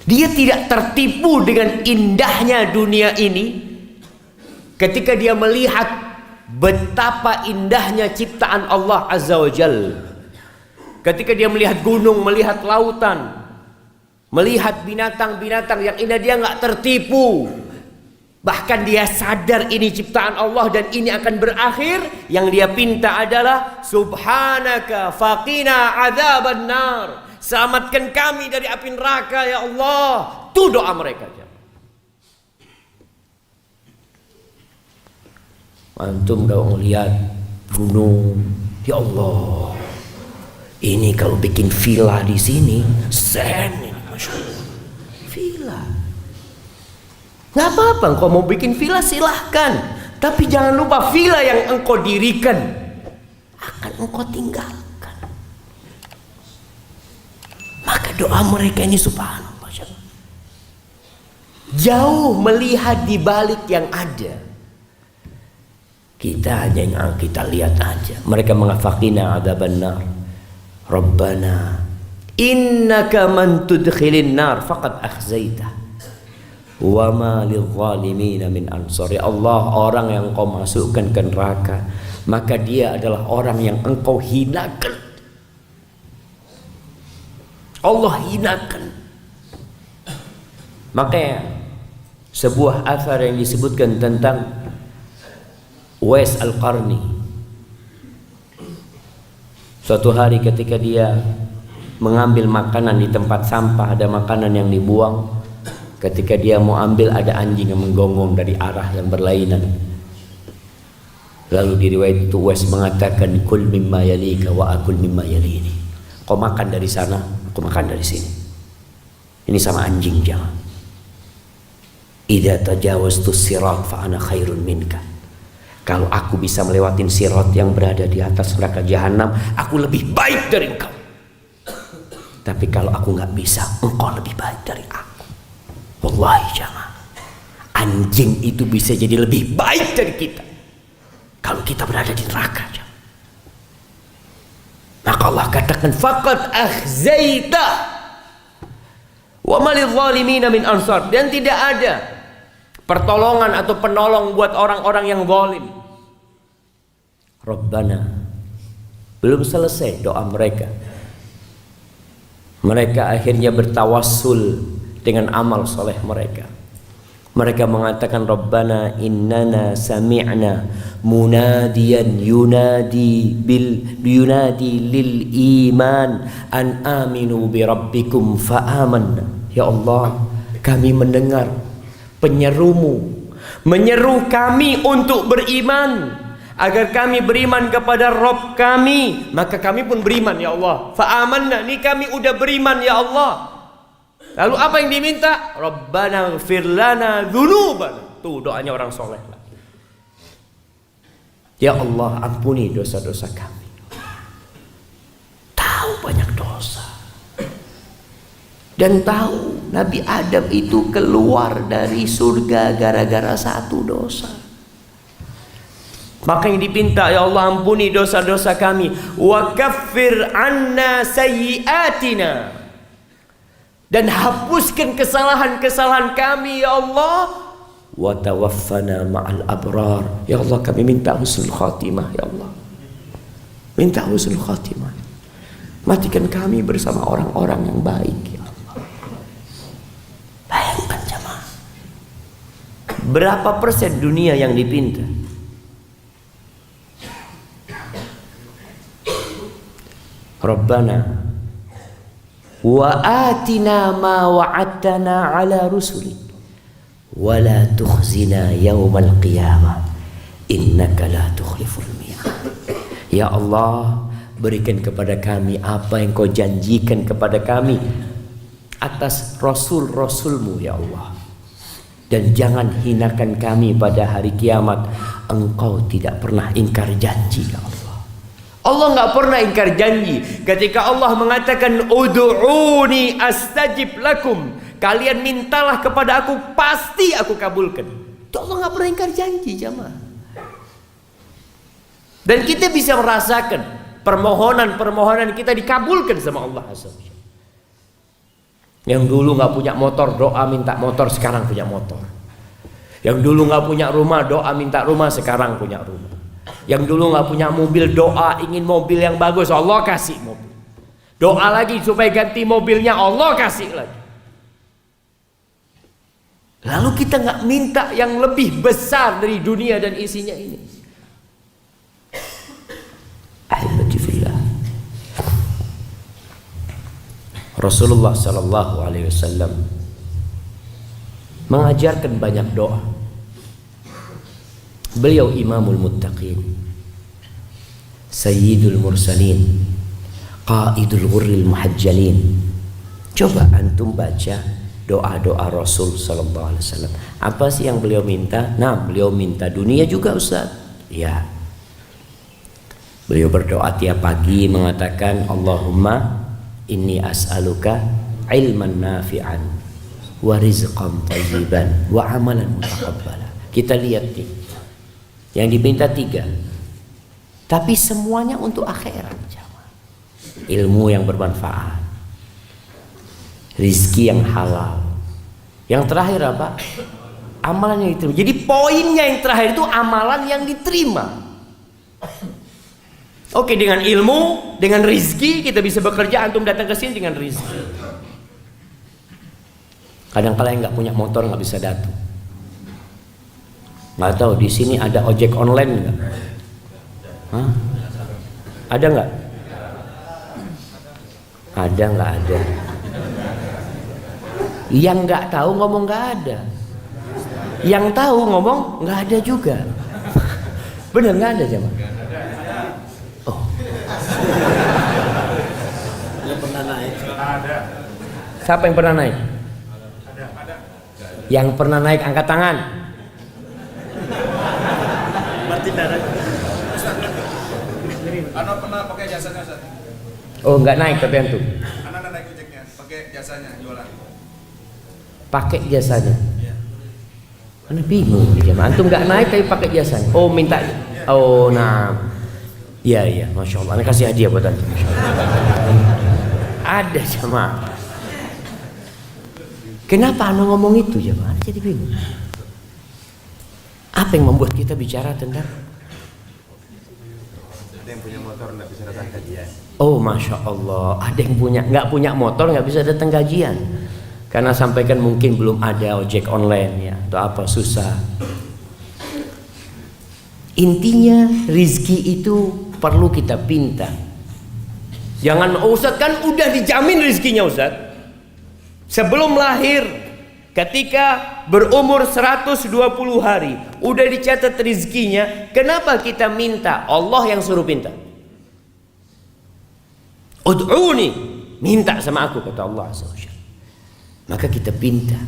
Dia tidak tertipu dengan indahnya dunia ini ketika dia melihat betapa indahnya ciptaan Allah Azza wa Jal. Ketika dia melihat gunung, melihat lautan, melihat binatang-binatang yang indah, dia nggak tertipu. Bahkan dia sadar ini ciptaan Allah dan ini akan berakhir. Yang dia pinta adalah subhanaka faqina adzabannar. Selamatkan kami dari api neraka ya Allah. Itu doa mereka. Antum kalau melihat gunung, ya Allah, ini kalau bikin villa di sini, zen ini, Masya Allah. Villa. Nggak apa-apa, engkau mau bikin villa silahkan, tapi jangan lupa villa yang engkau dirikan akan engkau tinggalkan. Maka doa mereka ini subhanallah, jauh melihat di balik yang ada. Kita hanya yang kita lihat aja. Mereka mengafaqina adzabannar. Rabbana innaka man tudkhilin nar faqad akhzaitah wa ma lidh-dhalimin min ansar. Ya Allah, orang yang engkau masukkan ke neraka, maka dia adalah orang yang engkau hinakan. Allah hinakan. Makanya sebuah athar yang disebutkan tentang Uwais Al-Qarni, suatu hari ketika dia mengambil makanan di tempat sampah, ada makanan yang dibuang. Ketika dia mau ambil, ada anjing yang menggonggong dari arah yang berlainan. Lalu di riwayat itu Uwais mengatakan, kul mimma yalika wa akul mimma yalini. Kau makan dari sana, aku makan dari sini. Ini sama anjing jangan. Idza tajawaztu sirat fa ana khairun minka. Kalau aku bisa melewatin sirat yang berada di atas neraka jahanam, aku lebih baik dari engkau. Tapi kalau aku nggak bisa, engkau lebih baik dari aku. Wallahi jangan. Anjing itu bisa jadi lebih baik dari kita kalau kita berada di neraka. Maka Allah katakan, faqad akhzaita wa malil zalimin min ansar. Dan tidak ada pertolongan atau penolong buat orang-orang yang zalim. Rabbana, belum selesai doa mereka. Mereka akhirnya bertawassul dengan amal soleh mereka. Mereka mengatakan, Rabbana innana sami'na munadiyan yunadi lil iman an aminu bi rabbikum fa amanna. Ya Allah, kami mendengar penyerumu menyeru kami untuk beriman, agar kami beriman kepada Rabb kami, maka kami pun beriman ya Allah. Fa amanna, ini kami udah beriman ya Allah. Lalu apa yang diminta? Rabbana ighfir lana dzunubana. Tuh doanya orang soleh. Ya Allah, ampuni dosa-dosa kami. Tahu banyak dosa. Dan tahu Nabi Adam itu keluar dari surga gara-gara satu dosa. Maka yang dipinta, ya Allah ampuni dosa-dosa kami. Wa kaffir anna sayyiatina. Dan hapuskan kesalahan-kesalahan kami ya Allah. Wa tawaffana ma'al abrar. Ya Allah, kami minta husnul khatimah ya Allah. Minta husnul khatimah. Matikan kami bersama orang-orang yang baik ya Allah. Bayangkan jemaah, berapa persen dunia yang dipinta? Rabbana wa atina ma wa'adtana ala rusulik wa la tukhzina yawmal qiyamah innaka la tukhliful mi'ad. Ya Allah, berikan kepada kami apa yang kau janjikan kepada kami atas rasul-rasulmu ya Allah, dan jangan hinakan kami pada hari kiamat. Engkau tidak pernah ingkar janji ya Allah. Allah nggak pernah ingkar janji. Ketika Allah mengatakan ud'uni astajib lakum, kalian mintalah kepada aku, pasti aku kabulkan. Itu Allah nggak pernah ingkar janji jemaah. Dan kita bisa merasakan permohonan-permohonan kita dikabulkan sama Allah SWT. Yang dulu nggak punya motor, doa minta motor, sekarang punya motor. Yang dulu nggak punya rumah, doa minta rumah, sekarang punya rumah. Yang dulu nggak punya mobil, doa ingin mobil yang bagus, Allah kasih mobil. Doa lagi supaya ganti mobilnya, Allah kasih lagi. Lalu kita nggak minta yang lebih besar dari dunia dan isinya ini. Ahibati fillah, Rasulullah Sallallahu Alaihi Wasallam mengajarkan banyak doa. Beliau imamul muttaqin, sayyidul mursalin, qaidul ghurril muhajjalin. Coba antum baca doa-doa Rasul sallallahu alaihi wasallam. Apa sih yang beliau minta? Nah, beliau minta dunia juga Ustaz. Ya. Beliau berdoa tiap pagi mengatakan, Allahumma inni as'aluka ilman nafi'an wa rizqan thayyiban wa amalan mutaqabbala. Kita lihat nih. Yang diminta 3, tapi semuanya untuk akhirat. Ilmu yang bermanfaat, rizki yang halal. Yang terakhir apa? Amalan yang diterima. Jadi poinnya yang terakhir itu amalan yang diterima. Oke, dengan ilmu, dengan rizki kita bisa bekerja. Antum datang ke sini dengan rizki. Kadang kala yang nggak punya motor nggak bisa datang. Nggak tahu di sini ada ojek online nggak? Hah? Ada nggak? Ada nggak ada? Yang nggak tahu ngomong nggak ada. Yang tahu ngomong nggak ada juga. Benar nggak ada jemaah? Oh. Yang pernah naik. Siapa yang pernah naik? Yang pernah naik angkat tangan. Martin Darah. Anak pernah pakai jasanya, Ustaz? Oh, nggak naik tapi antum. Anak naik ojeknya, pakai jasanya jualan. Pakai jasanya. Ana bingung nih jemaah. Antum nggak naik tapi pakai jasanya. Oh, minta. Oh, nah. Iya, Masya Allah. Ana kasih hadiah buat antum. Ada jemaah. Kenapa Ana ngomong itu jemaah? Ana jadi bingung. Apa yang membuat kita bicara tentang? Ada yang punya motor nggak bisa datang kajian. Oh, Masya Allah. Ada yang nggak punya motor nggak bisa datang kajian. Karena sampaikan mungkin belum ada ojek online ya, atau apa susah. Intinya rizki itu perlu kita pinta. Jangan, oh, Ustaz kan udah dijamin rizkinya Ustaz. Sebelum lahir, ketika berumur 120 hari, udah dicatat rizkinya. Kenapa kita minta? Allah yang suruh minta. Ud'uni, minta sama aku, kata Allah Azza wa Jalla. Maka kita pinta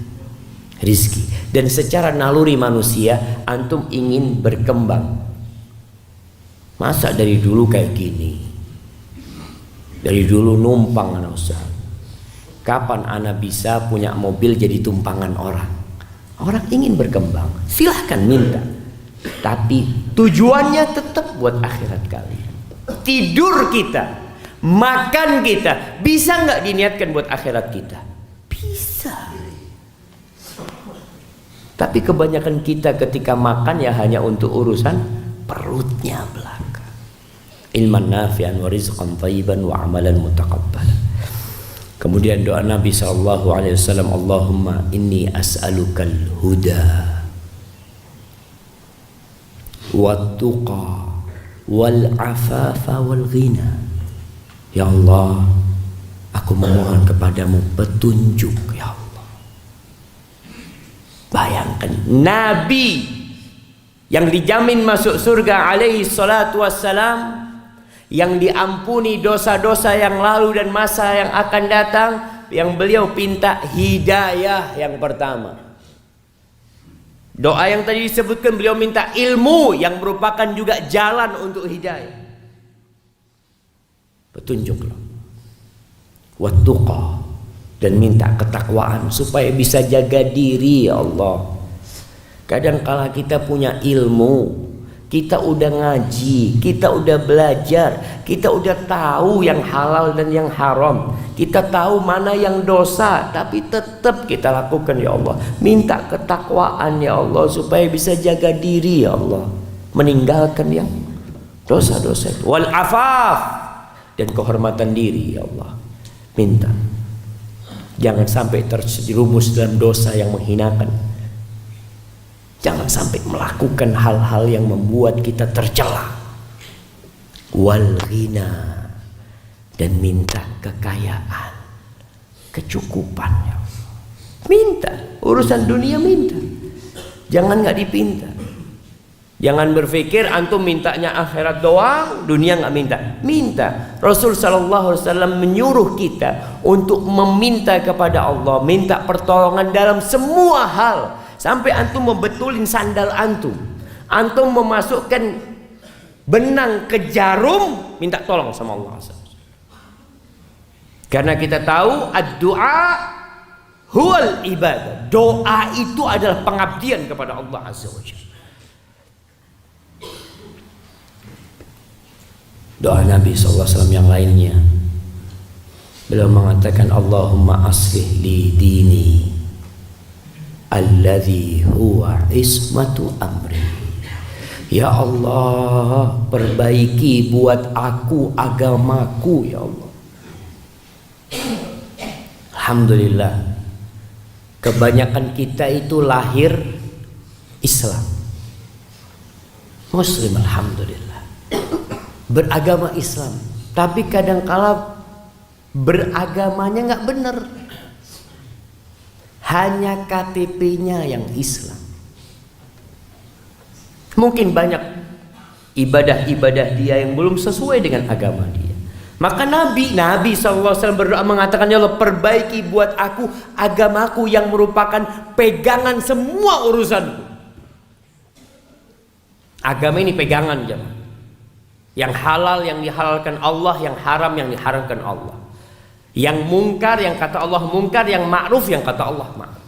rizki. Dan secara naluri manusia, antum ingin berkembang. Masa dari dulu kayak gini? Dari dulu numpang anak Ustaz. Kapan anak bisa punya mobil jadi tumpangan orang? Orang ingin berkembang, silahkan minta. Tapi tujuannya tetap buat akhirat kalian. Tidur kita, makan kita, bisa nggak diniatkan buat akhirat kita? Bisa. Tapi kebanyakan kita ketika makan ya hanya untuk urusan perutnya belaka. Ilman nafi'an wa rizqan thayyiban wa amalan mutaqabbalan. Kemudian doa Nabi SAW, Allahumma inni as'alukal huda wat tuqa wal afafa wal ghina. Ya Allah, aku memohon kepadamu petunjuk ya Allah. Bayangkan Nabi yang dijamin masuk surga alaihi salatu wassalam, yang diampuni dosa-dosa yang lalu dan masa yang akan datang, yang beliau pinta hidayah yang pertama. Doa yang tadi disebutkan, beliau minta ilmu yang merupakan juga jalan untuk hidayah. Petunjuklah. Wattuqa, dan minta ketakwaan supaya bisa jaga diri ya Allah. Kadang kala kita punya ilmu, kita udah ngaji, kita udah belajar, kita udah tahu yang halal dan yang haram, kita tahu mana yang dosa, tapi tetap kita lakukan ya Allah. Minta ketakwaan ya Allah supaya bisa jaga diri ya Allah, meninggalkan yang dosa-dosa itu. Wal afaf, dan kehormatan diri ya Allah. Minta jangan sampai terjerumus dalam dosa yang menghinakan. Jangan sampai melakukan hal-hal yang membuat kita tercela. Wal ghina, dan minta kekayaan, kecukupan ya Allah. Minta urusan dunia, minta. Jangan nggak dipinta. Jangan berpikir antum mintanya akhirat doang, dunia nggak minta. Minta. Rasul sallallahu alaihi wasallam menyuruh kita untuk meminta kepada Allah, minta pertolongan dalam semua hal. Sampai antum membetulin sandal antum, antum memasukkan benang ke jarum, minta tolong sama Allah. Karena kita tahu ad-du'a huwal ibadah. Doa itu adalah pengabdian kepada Allah Azza wa Jalla. Doa Nabi SAW yang lainnya, beliau mengatakan Allahumma aslih li dini alladhi huwa ismatu amri. Ya Allah, perbaiki buat aku agamaku ya Allah. Alhamdulillah, kebanyakan kita itu lahir Islam, Muslim, alhamdulillah, beragama Islam, tapi kadangkala beragamanya nggak benar. Hanya KTP-nya yang Islam. Mungkin banyak ibadah-ibadah dia yang belum sesuai dengan agama dia. Maka Nabi SAW berdoa mengatakan, ya Allah, perbaiki buat aku agamaku yang merupakan pegangan semua urusanku. Agama ini pegangan, jemaah. Yang halal yang dihalalkan Allah, yang haram yang diharamkan Allah. Yang mungkar yang kata Allah mungkar, yang ma'ruf yang kata Allah ma'ruf.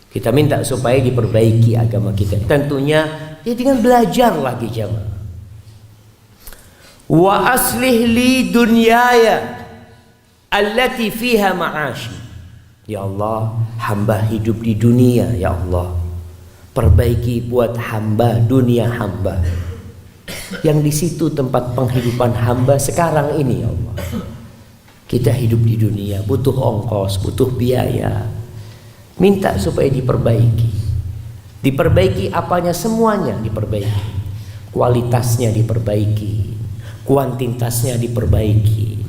Kita minta supaya diperbaiki agama kita. Tentunya ya dengan belajar lagi, jemaah. Wa aslih li dunyaya allati fiha ma'ashi. Ya Allah, hamba hidup di dunia, ya Allah. Perbaiki buat hamba dunia hamba. Yang di situ tempat penghidupan hamba sekarang ini, ya Allah. Kita hidup di dunia, butuh ongkos, butuh biaya. Minta supaya diperbaiki. Diperbaiki apanya? Semuanya diperbaiki. Kualitasnya diperbaiki, kuantitasnya diperbaiki.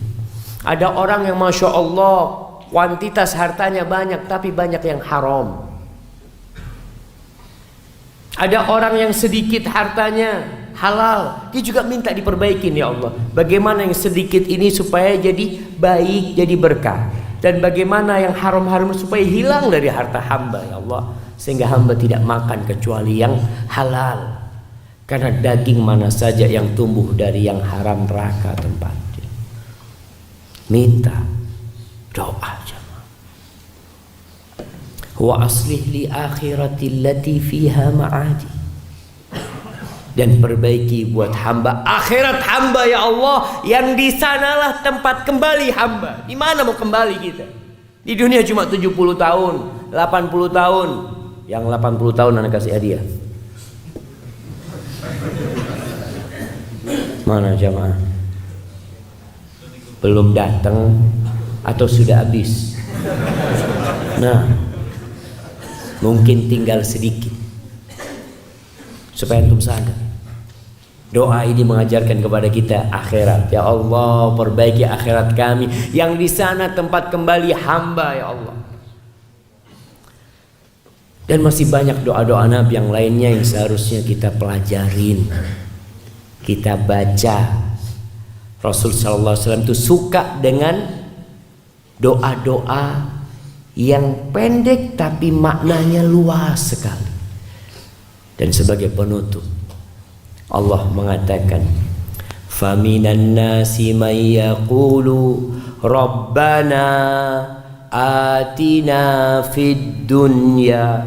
Ada orang yang Masya Allah kuantitas hartanya banyak, tapi banyak yang haram. Ada orang yang sedikit hartanya halal, dia juga minta diperbaikin, ya Allah. Bagaimana yang sedikit ini supaya jadi baik, jadi berkah. Dan bagaimana yang haram-haram supaya hilang dari harta hamba, ya Allah. Sehingga hamba tidak makan kecuali yang halal. Karena daging mana saja yang tumbuh dari yang haram neraka tempatnya. Minta doa, jemaah. Wa aslih li akhirati allati fiha ma'adi. Dan perbaiki buat hamba akhirat hamba, ya Allah, yang di sanalah tempat kembali hamba. Di mana mau kembali kita? Di dunia cuma 70 tahun, 80 tahun. Yang 80 tahun anak kasih hadiah. Mana jamaah? Belum datang atau sudah habis? Nah, mungkin tinggal sedikit. Supaya antum sadar, doa ini mengajarkan kepada kita akhirat. Ya Allah, perbaiki akhirat kami, yang di sana tempat kembali hamba, ya Allah. Dan masih banyak doa-doa Nabi yang lainnya yang seharusnya kita pelajarin, kita baca. Rasul sallallahu alaihi wasallam itu suka dengan doa-doa yang pendek tapi maknanya luas sekali. Dan sebagai penutup, Allah mengatakan, "Faminan nasi may yaqulu Rabbana atina fid dunya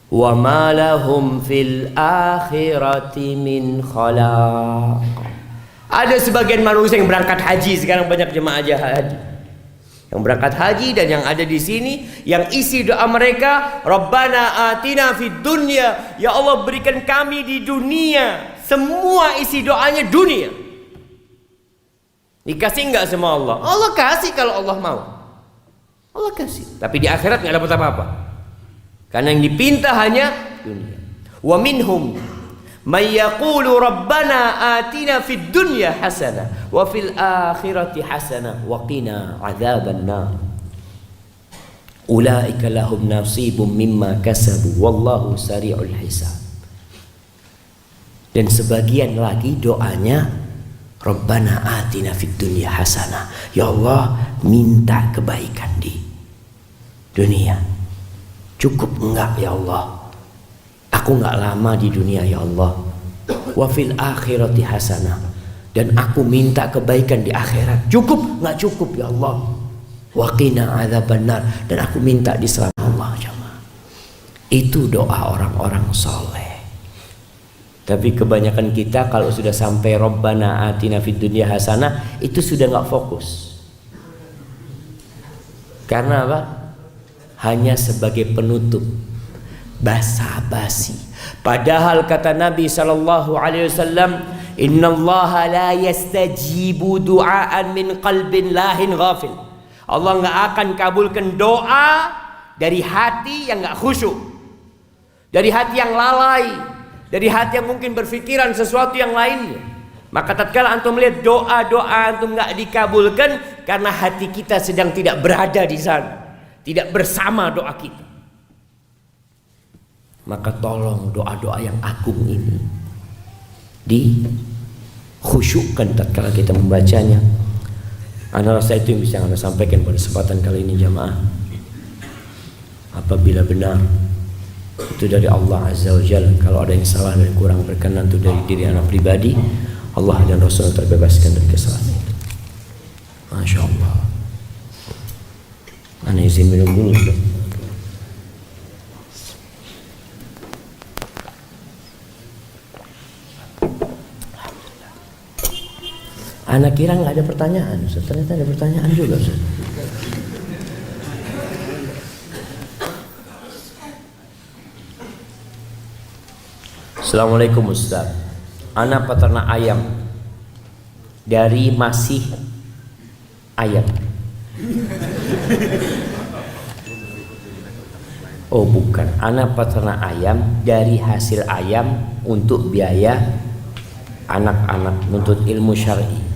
wa ma lahum fil akhirati min khalaq." Ada sebagian manusia yang berangkat haji, sekarang banyak jemaah haji yang berangkat haji dan yang ada di sini, yang isi doa mereka, Rabbana atina fid dunya, ya Allah berikan kami di dunia. Semua isi doanya dunia. Dikasih enggak sama Allah? Allah kasih kalau Allah mau. Allah kasih. Tapi di akhirat enggak dapat apa-apa. Karena yang dipinta hanya dunia. Wa minhum may yaqulu rabbana atina fid dunya hasanah wa fil akhirati hasanah wa qina adzaban nar. Ulaika lahum nasibum mimma kasabu wallahu sari'ul hisab. Dan sebagian lagi doanya, Rabbana atina fid dunya hasanah. Ya Allah, minta kebaikan di dunia. Cukup enggak ya Allah? Aku enggak lama di dunia ya Allah. Wa fil akhirati hasanah. Dan aku minta kebaikan di akhirat. Cukup enggak cukup ya Allah? Wa qina adzabannar. Dan aku minta diselamatkan Allah, jemaah. Itu doa orang-orang soleh. Tapi kebanyakan kita kalau sudah sampai Rabbana atina fid dunya hasanah, itu sudah enggak fokus. Karena apa? Hanya sebagai penutup, basa-basi. Padahal kata Nabi sallallahu alaihi wasallam, innallaha la yastajibu du'aan min qalbin lahin ghafil. Allah enggak akan kabulkan doa dari hati yang enggak khusyuk, dari hati yang lalai, dari hati yang mungkin berfikiran sesuatu yang lainnya. Maka tatkala antum melihat doa-doa antum enggak dikabulkan karena hati kita sedang tidak berada di sana, tidak bersama doa kita. Maka tolong doa-doa yang agung ini dikhusyukkan tatkala kita membacanya. Ana rasa itu yang bisa Anda sampaikan pada kesempatan kali ini jamaah. Apabila benar itu dari Allah Azza wa Jalla, kalau ada yang salah dan kurang berkenan itu dari diri anak pribadi, Allah dan Rasul terbebaskan dari kesalahan itu. Masya Allah. Ana izin minum dulu. Anak kira nggak ada pertanyaan, Ustaz. Ternyata ada pertanyaan juga, Ustaz. Assalamualaikum Ustaz. Anak peternak ayam dari masih ayam. Oh bukan, anak peternak ayam dari hasil ayam untuk biaya anak-anak nuntut ilmu syar'i.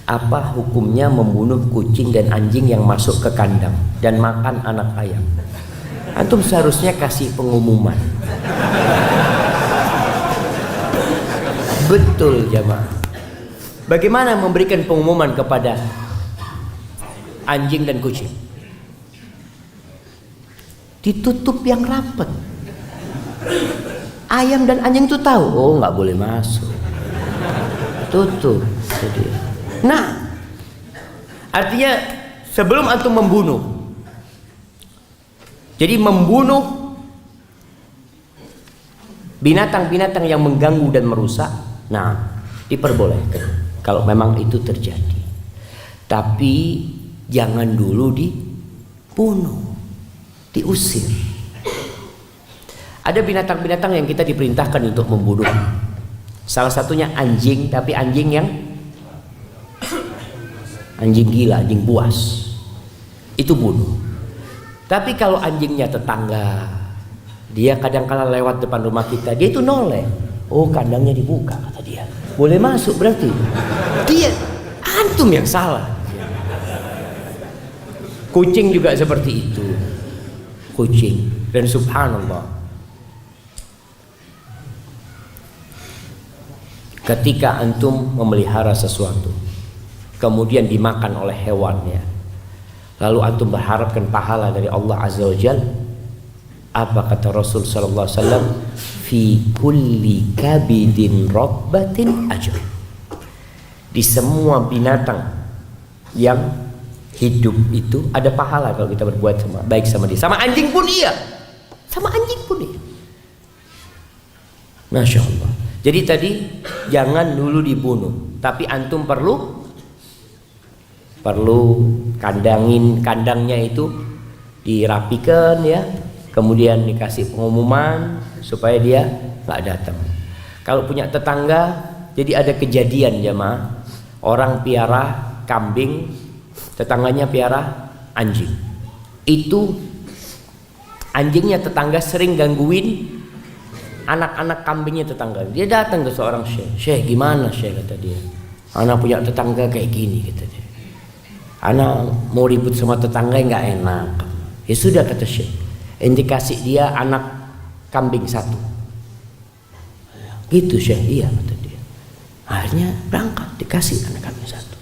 Apa hukumnya membunuh kucing dan anjing yang masuk ke kandang dan makan anak ayam? Antum seharusnya kasih pengumuman. Betul jamaah. Bagaimana memberikan pengumuman kepada anjing dan kucing? Ditutup yang rapat. Ayam dan anjing itu tahu, oh nggak boleh masuk. Tutup. Nah, artinya sebelum antum membunuh, jadi membunuh binatang-binatang yang mengganggu dan merusak, nah diperbolehkan kalau memang itu terjadi. Tapi jangan dulu dibunuh, diusir. Ada binatang-binatang yang kita diperintahkan untuk membunuh. Salah satunya anjing, tapi anjing yang anjing gila, anjing buas, itu bunuh. Tapi kalau anjingnya tetangga, dia kadang-kala lewat depan rumah kita, dia itu noleh. Oh kandangnya dibuka, kata dia, boleh masuk berarti. Dia, antum yang salah. Kucing juga seperti itu. Kucing, dan subhanallah, ketika antum memelihara sesuatu kemudian dimakan oleh hewannya, lalu antum berharapkan pahala dari Allah Azza wa Jalla, apa kata Rasul sallallahu alaihi wasallam? Fi kulli kabidin rabbatin ajr. Di semua binatang yang hidup itu ada pahala kalau kita berbuat baik sama dia. Sama anjing pun iya. Sama anjing pun iya. Masya Allah. Jadi tadi jangan dulu dibunuh, tapi antum perlu kandangnya itu dirapikan ya, kemudian dikasih pengumuman supaya dia nggak datang. Kalau punya tetangga, jadi ada kejadian jamaah, orang piara kambing, tetangganya piara anjing. Itu anjingnya tetangga sering gangguin anak-anak kambingnya tetangga. Dia datang ke seorang syekh. Syekh gimana syekh, kata dia. Anak punya tetangga kayak gini, kata dia. Anak mau ribut sama tetangga nggak enak. Ya sudah, kata syekh, ente kasih dia anak kambing satu. Gitu syekh, iya kata dia. Akhirnya berangkat, dikasih anak kambing satu.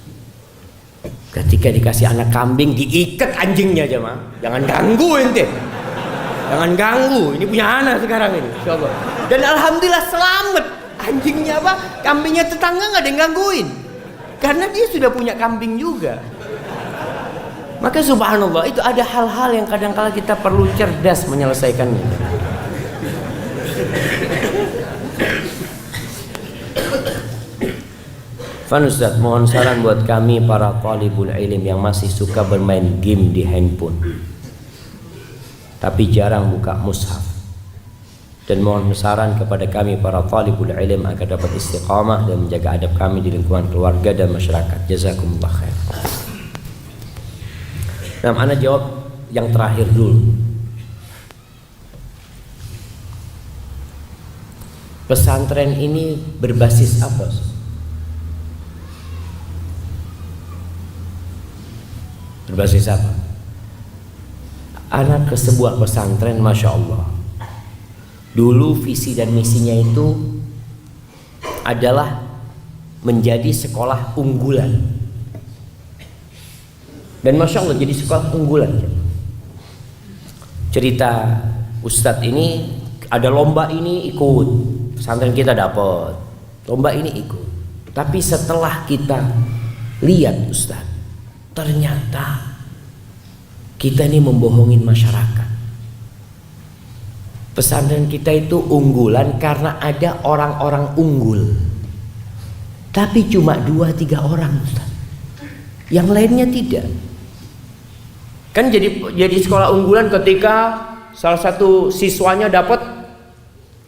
Ketika dikasih anak kambing, diikat anjingnya aja mah. Jangan ganggu ente. Jangan ganggu, ini punya anak sekarang ini. Coba. Dan alhamdulillah selamat. Anjingnya apa? Kambingnya tetangga nggak ada yang gangguin. Karena dia sudah punya kambing juga. Maka subhanallah, itu ada hal-hal yang kadang-kala kita perlu cerdas menyelesaikannya. Fan Ustaz, mohon saran buat kami para talibul ilm yang masih suka bermain game di handphone, tapi jarang buka mushaf. Dan mohon saran kepada kami para talibul ilm agar dapat istiqamah dan menjaga adab kami di lingkungan keluarga dan masyarakat. Jazakumullah khair. Nah, ana jawab yang terakhir dulu. Pesantren ini berbasis apa? Berbasis apa? Anak ke sebuah pesantren, masya Allah. Dulu visi dan misinya itu adalah menjadi sekolah unggulan. Dan Masya Allah jadi sekolah unggulan. Cerita Ustadz ini, ada lomba ini ikut, pesantren kita dapat, lomba ini ikut. Tapi setelah kita lihat Ustadz, ternyata kita ini membohongin masyarakat. Pesantren kita itu unggulan karena ada orang-orang unggul, tapi cuma 2-3 orang Ustadz. Yang lainnya tidak. Kan jadi sekolah unggulan ketika salah satu siswanya dapat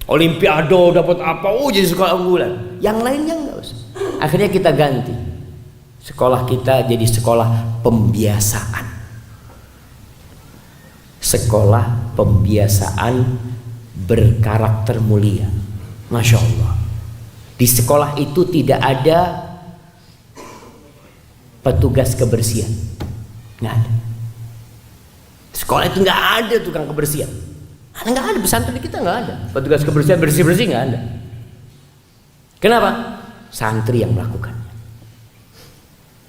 olimpiade, dapat apa, jadi sekolah unggulan. Yang lainnya enggak usah. Akhirnya kita ganti. Sekolah kita jadi sekolah pembiasaan. Sekolah pembiasaan berkarakter mulia. Masya Allah. Di sekolah itu tidak ada petugas kebersihan. Nggak ada. Sekolah itu nggak ada tukang kebersihan. Nggak ada, pesantren kita nggak ada petugas kebersihan, bersih-bersih nggak ada. Kenapa? Santri yang melakukannya.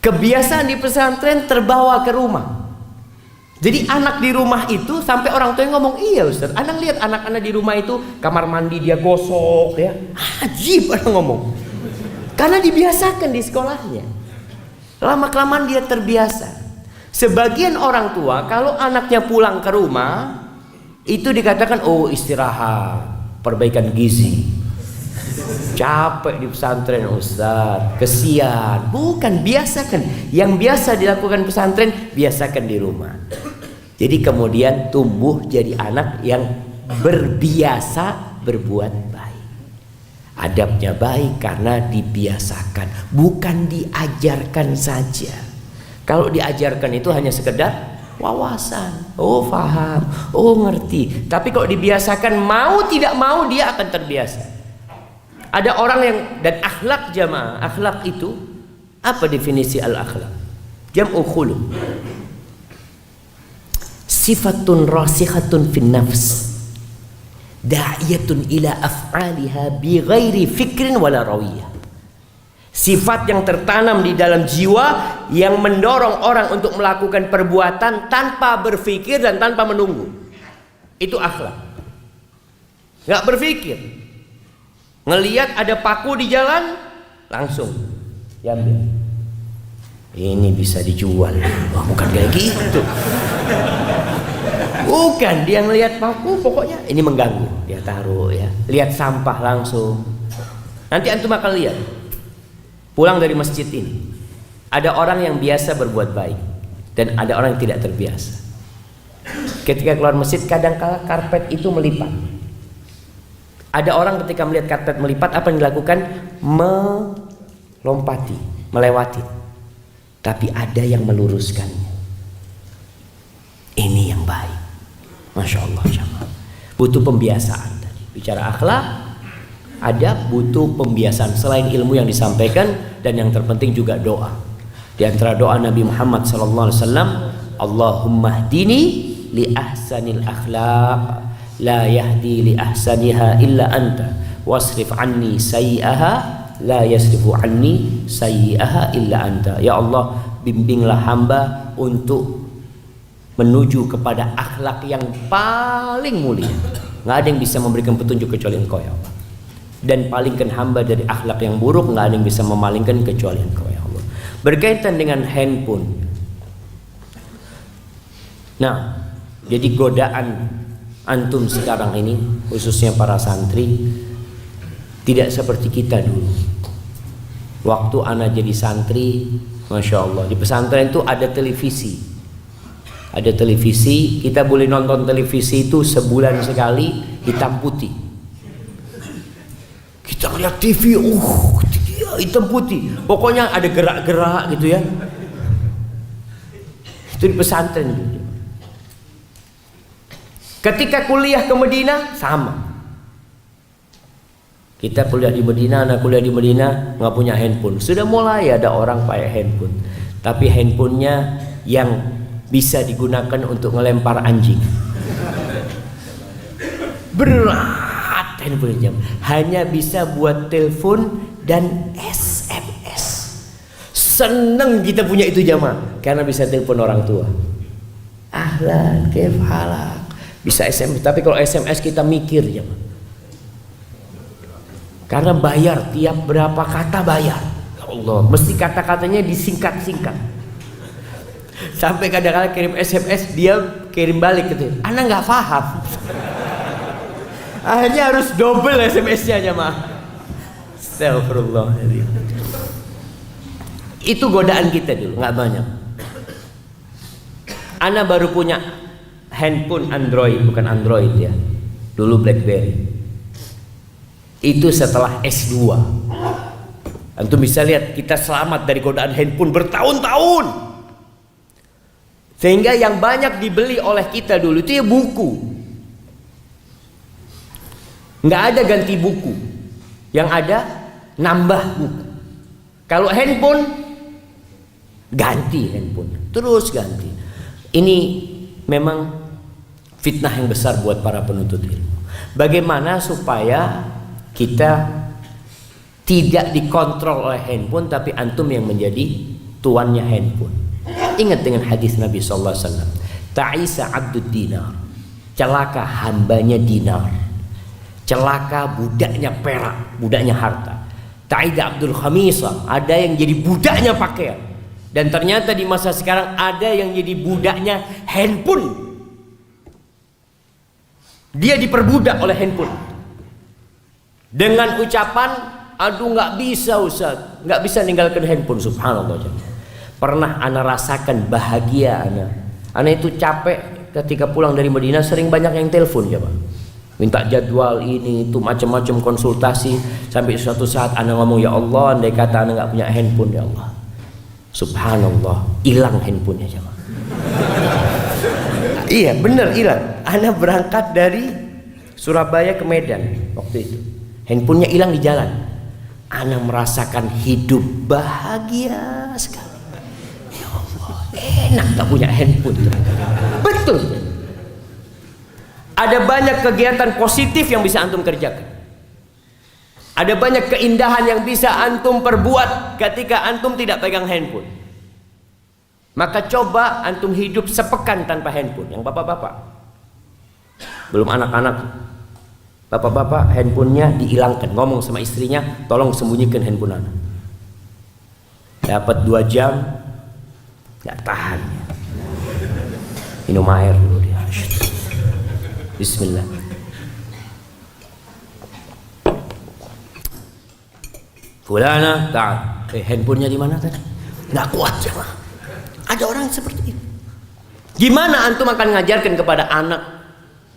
Kebiasaan di pesantren terbawa ke rumah. Jadi anak di rumah itu sampai orang tua yang ngomong, iya Ustaz, anak lihat anak-anak di rumah itu kamar mandi dia gosok ya. Ajib orang ngomong. Karena dibiasakan di sekolahnya. Lama-kelamaan dia terbiasa. Sebagian orang tua kalau anaknya pulang ke rumah itu dikatakan, oh istirahat, perbaikan gizi. Capek di pesantren Ustaz, kesian. Bukan, biasakan. Yang biasa dilakukan pesantren, biasakan di rumah. Jadi kemudian tumbuh jadi anak yang berbiasa berbuat baik. Adabnya baik karena dibiasakan, bukan diajarkan saja. Kalau diajarkan itu hanya sekedar wawasan, oh faham, oh ngerti. Tapi kalau dibiasakan, mau tidak mau dia akan terbiasa. Ada orang yang, dan akhlak jamaah, akhlak itu apa definisi al-akhlak? Jam'u khuluq. Sifatun rasikhatun fin nafs, da'iyatun ila af'aliha bi ghairi fikrin wala rawiyah. Sifat yang tertanam di dalam jiwa yang mendorong orang untuk melakukan perbuatan tanpa berpikir dan tanpa menunggu. Itu akhlak. Nggak berpikir. Ngelihat ada paku di jalan, langsung diambil. Ini bisa dijual. Wah, bukan kayak gitu. Bukan, dia ngelihat paku pokoknya ini mengganggu, dia taruh ya. Lihat sampah langsung. Nanti antum akan lihat. Pulang dari masjid ini, ada orang yang biasa berbuat baik dan ada orang yang tidak terbiasa. Ketika keluar masjid, kadang-kala karpet itu melipat. Ada orang ketika melihat karpet melipat, apa yang dilakukan? Melompati, melewati. Tapi ada yang meluruskannya. Ini yang baik. Masya Allah, jamaah. Butuh pembiasaan tadi. Bicara akhlak, ada butuh pembiasaan selain ilmu yang disampaikan, dan yang terpenting juga doa. Di antara doa Nabi Muhammad SAW, Allahumma hdini li ahsanil akhlaq, la yahdi li ahsaniha illa anta, wasrif anni sayyi'aha, la yasrifu anni sayyi'aha illa anta. Ya Allah, bimbinglah hamba untuk menuju kepada akhlak yang paling mulia. Nggak ada yang bisa memberikan petunjuk kecuali Engkau ya Allah. Dan palingkan hamba dari akhlak yang buruk, nggak ada yang bisa memalingkan kecuali Engkau ya Allah. Berkaitan dengan handphone. Nah, jadi godaan antum sekarang ini, khususnya para santri, tidak seperti kita dulu. Waktu anak jadi santri, Masya Allah, di pesantren itu ada televisi. Ada televisi, kita boleh nonton televisi itu sebulan sekali, hitam putih. Kita lihat TV, hitam putih. Pokoknya ada gerak-gerak gitu ya. Itu di pesantren. Ketika kuliah ke Madinah, sama. Kita kuliah di Madinah, anak kuliah di Madinah nggak punya handphone. Sudah mulai ada orang pakai handphone, tapi handphonenya yang bisa digunakan untuk ngelempar anjing. Berat handphone jamaah. Hanya bisa buat telepon dan SMS. Seneng kita punya itu jamaah, karena bisa telepon orang tua. Ahlan, kaif halak. Bisa SMS, tapi kalau SMS kita mikir jamaah. Karena bayar, tiap berapa kata bayar. Ya Allah, mesti kata-katanya disingkat-singkat. Sampai kadang-kadang kirim SMS, dia kirim balik gitu. Ana nggak paham. Akhirnya harus double SMS-nya jamaah. Astagfirullahaladzim. Itu godaan kita dulu, nggak banyak. Ana baru punya handphone Android, bukan Android ya. Dulu BlackBerry. Itu setelah S2. Antum bisa lihat kita selamat dari godaan handphone bertahun-tahun. Sehingga yang banyak dibeli oleh kita dulu itu ya buku. Nggak ada ganti buku, yang ada nambah buku. Kalau handphone, ganti handphone, terus ganti. Ini memang fitnah yang besar buat para penuntut ilmu. Bagaimana supaya kita tidak dikontrol oleh handphone, tapi antum yang menjadi tuannya handphone. Ingat dengan hadis Nabi SAW, Ta'isa abdud dinar, celaka hambanya dinar, celaka budaknya perak, budaknya harta. Ta'ida abdul khamisah, ada yang jadi budaknya pakaian. Dan ternyata di masa sekarang ada yang jadi budaknya handphone. Dia diperbudak oleh handphone dengan ucapan, aduh nggak bisa Ustaz, nggak bisa ninggalkan handphone. Subhanallah. Pernah ana rasakan bahagia ana itu capek ketika pulang dari Madinah, sering banyak yang telepon ya Pak, minta jadwal ini itu macam-macam konsultasi. Sampai suatu saat ana ngomong, ya Allah, andai kata ana nggak punya handphone ya Allah, subhanallah, hilang handphonenya jemaah. Iya bener hilang. Ana berangkat dari Surabaya ke Medan waktu itu, handphonenya hilang di jalan. Ana merasakan hidup bahagia sekali. Ya Allah, enak tak punya handphone. Betul. Ada banyak kegiatan positif yang bisa antum kerjakan. Ada banyak keindahan yang bisa antum perbuat ketika antum tidak pegang handphone. Maka coba antum hidup sepekan tanpa handphone. Yang bapak-bapak, belum anak-anak, bapak-bapak handphonenya dihilangkan, ngomong sama istrinya, tolong sembunyikan handphone anak. Dapat 2 jam nggak tahan, minum air dulu dia. Bismillah. Fulana, ta'al. Handphonenya di mana tadi? Nggak kuat jemaah. Ada orang seperti itu. Gimana antum akan ngajarkan kepada anak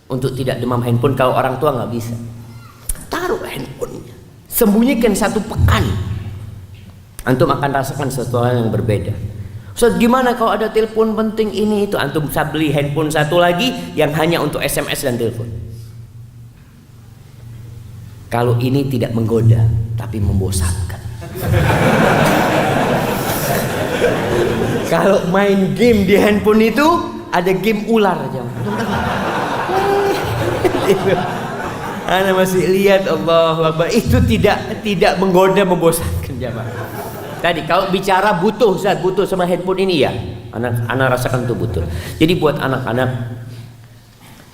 untuk tidak demam handphone kalau orang tua nggak bisa? Taruh handphonenya, sembunyikan 1 pekan. Antum akan rasakan sesuatu yang berbeda. So, gimana kalau ada telepon penting ini itu, antum bisa beli handphone 1 lagi yang hanya untuk SMS dan telepon. Kalau ini tidak menggoda tapi membosankan. Kalau main game di handphone itu ada game ular aja. Ana masih lihat, Allah Akbar, itu tidak menggoda, membosankan jemaah. Tadi kalau bicara butuh, Ustaz, butuh sama handphone ini ya. Anak rasakan itu butuh. Jadi buat anak-anak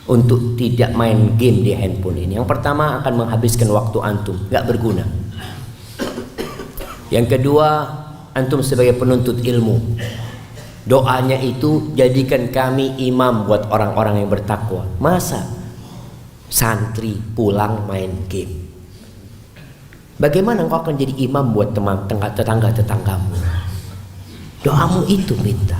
untuk tidak main game di handphone ini, yang pertama akan menghabiskan waktu antum, nggak berguna. Yang kedua, antum sebagai penuntut ilmu, doanya itu jadikan kami imam buat orang-orang yang bertakwa. Masa santri pulang main game? Bagaimana engkau akan jadi imam buat tetangga-tetanggamu? Doamu itu minta.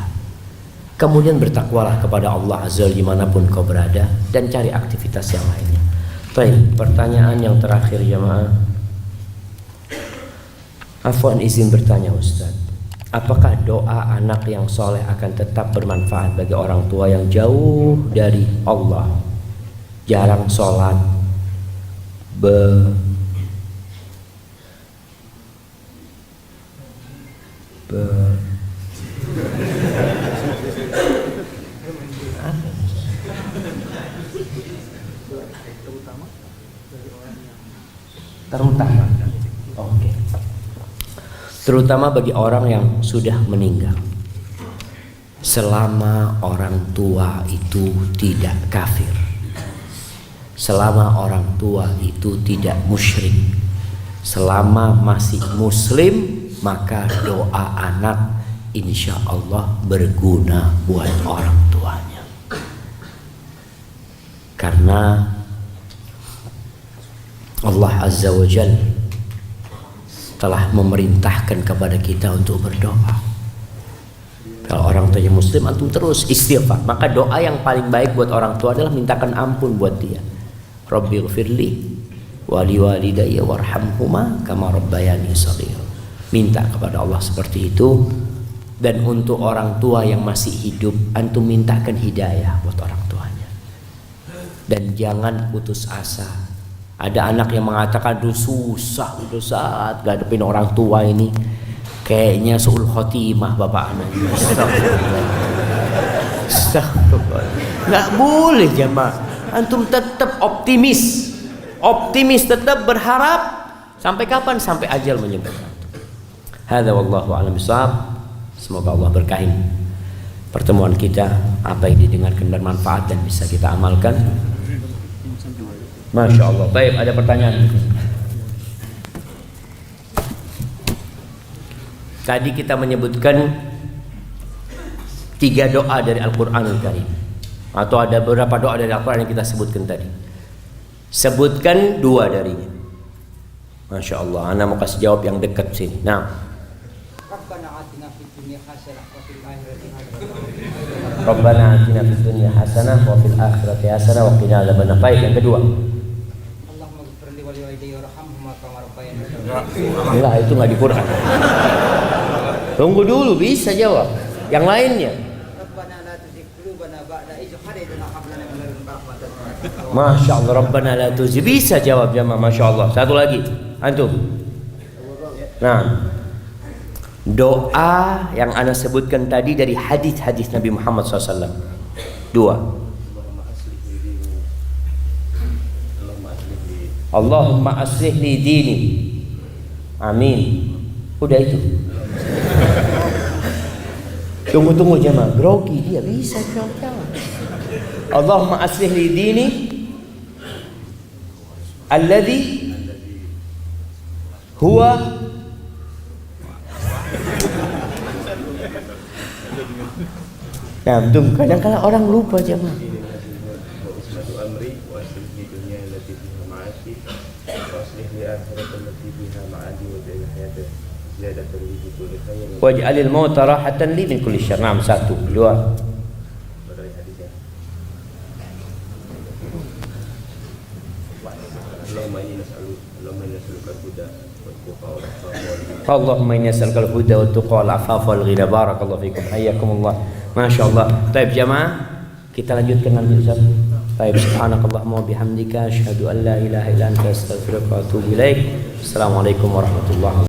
Kemudian bertakwalah kepada Allah Azza wa Jalla dimanapun kau berada, dan cari aktivitas yang lainnya. Baik, pertanyaan yang terakhir jemaah. Afwan izin bertanya Ustaz, apakah doa anak yang soleh akan tetap bermanfaat bagi orang tua yang jauh dari Allah, jarang sholat, Terutama. Oke. Terutama bagi orang yang sudah meninggal. Selama orang tua itu tidak kafir, selama orang tua itu tidak musyrik, selama masih muslim, maka doa anak insya Allah berguna buat orang tuanya. Karena Allah Azza wa Jalla telah memerintahkan kepada kita untuk berdoa. Kalau orang tuanya muslim, antum terus istighfar. Maka doa yang paling baik buat orang tua adalah mintakan ampun buat dia. Rabbighfirli wa liwalidayya warhamhuma kama rabbayani shaghira. Minta kepada Allah seperti itu. Dan untuk orang tua yang masih hidup, antum mintakan hidayah buat orang tuanya. Dan jangan putus asa. Ada anak yang mengatakan, "Duh susah, udah saat ngadepin orang tua ini. Kayaknya suul khotimah bapak anak." Nggak boleh jemaah. Antum tetap optimis, tetap berharap. Sampai kapan? Sampai ajal menyebutkan. Hadza wallahu a'lam bishawab. Semoga Allah berkahi pertemuan kita, apa yang didengarkan bermanfaat dan bisa kita amalkan. Masya Allah. Baik, ada pertanyaan? Tadi kita menyebutkan 3 doa dari Al-Quranul Karim, atau ada beberapa doa dari Al-Quran yang kita sebutkan tadi. Sebutkan 2 darinya. Masya Allah. Ana mau kasih jawab yang dekat sini. Nah, Rabbana atina fid dunya hasanah wa fil akhirati hasanah wa qina adzabannar. Baik, yang kedua. Allahumma ighfirli wa liwalidayya warhamhuma kama rabbayani shaghira. Enggak, itu enggak di Quran. Tunggu dulu, bisa jawab. Yang lainnya. Rabbana la tuzigh qulubana ba'da idh hadaytana wa hab lana min ladunka rahmatan. Masya Allah. Rabbana la tuzigh. Bisa jawab jamaah. Masya Allah. Satu lagi, antum. Nah, doa yang ana sebutkan tadi dari hadis-hadis Nabi Muhammad SAW. 2. Allahumma aslih li dini. Amin. Udah itu. Tunggu jemaah. Grogi dia, bisa jawab. Allahumma aslih li dini alladhi huwa Nah, kadang-kadang orang lupa jemaah. Waj'alil mauta rahatan li min kulli syarr. Naam, 1, 2. Allahumma inni nas'aluka al-huda wa tuqa wal afafa wal ghina. Barakallahu fikum. Hayyakumullah. Masya Allah. Baik jamaah, kita lanjutkan nanti Ustaz. Baik, subhanakallahumma wa bihamdika asyhadu an la ilaha illa anta astaghfiruka wa atubu ilaik. Assalamualaikum warahmatullahi wabarakatuh.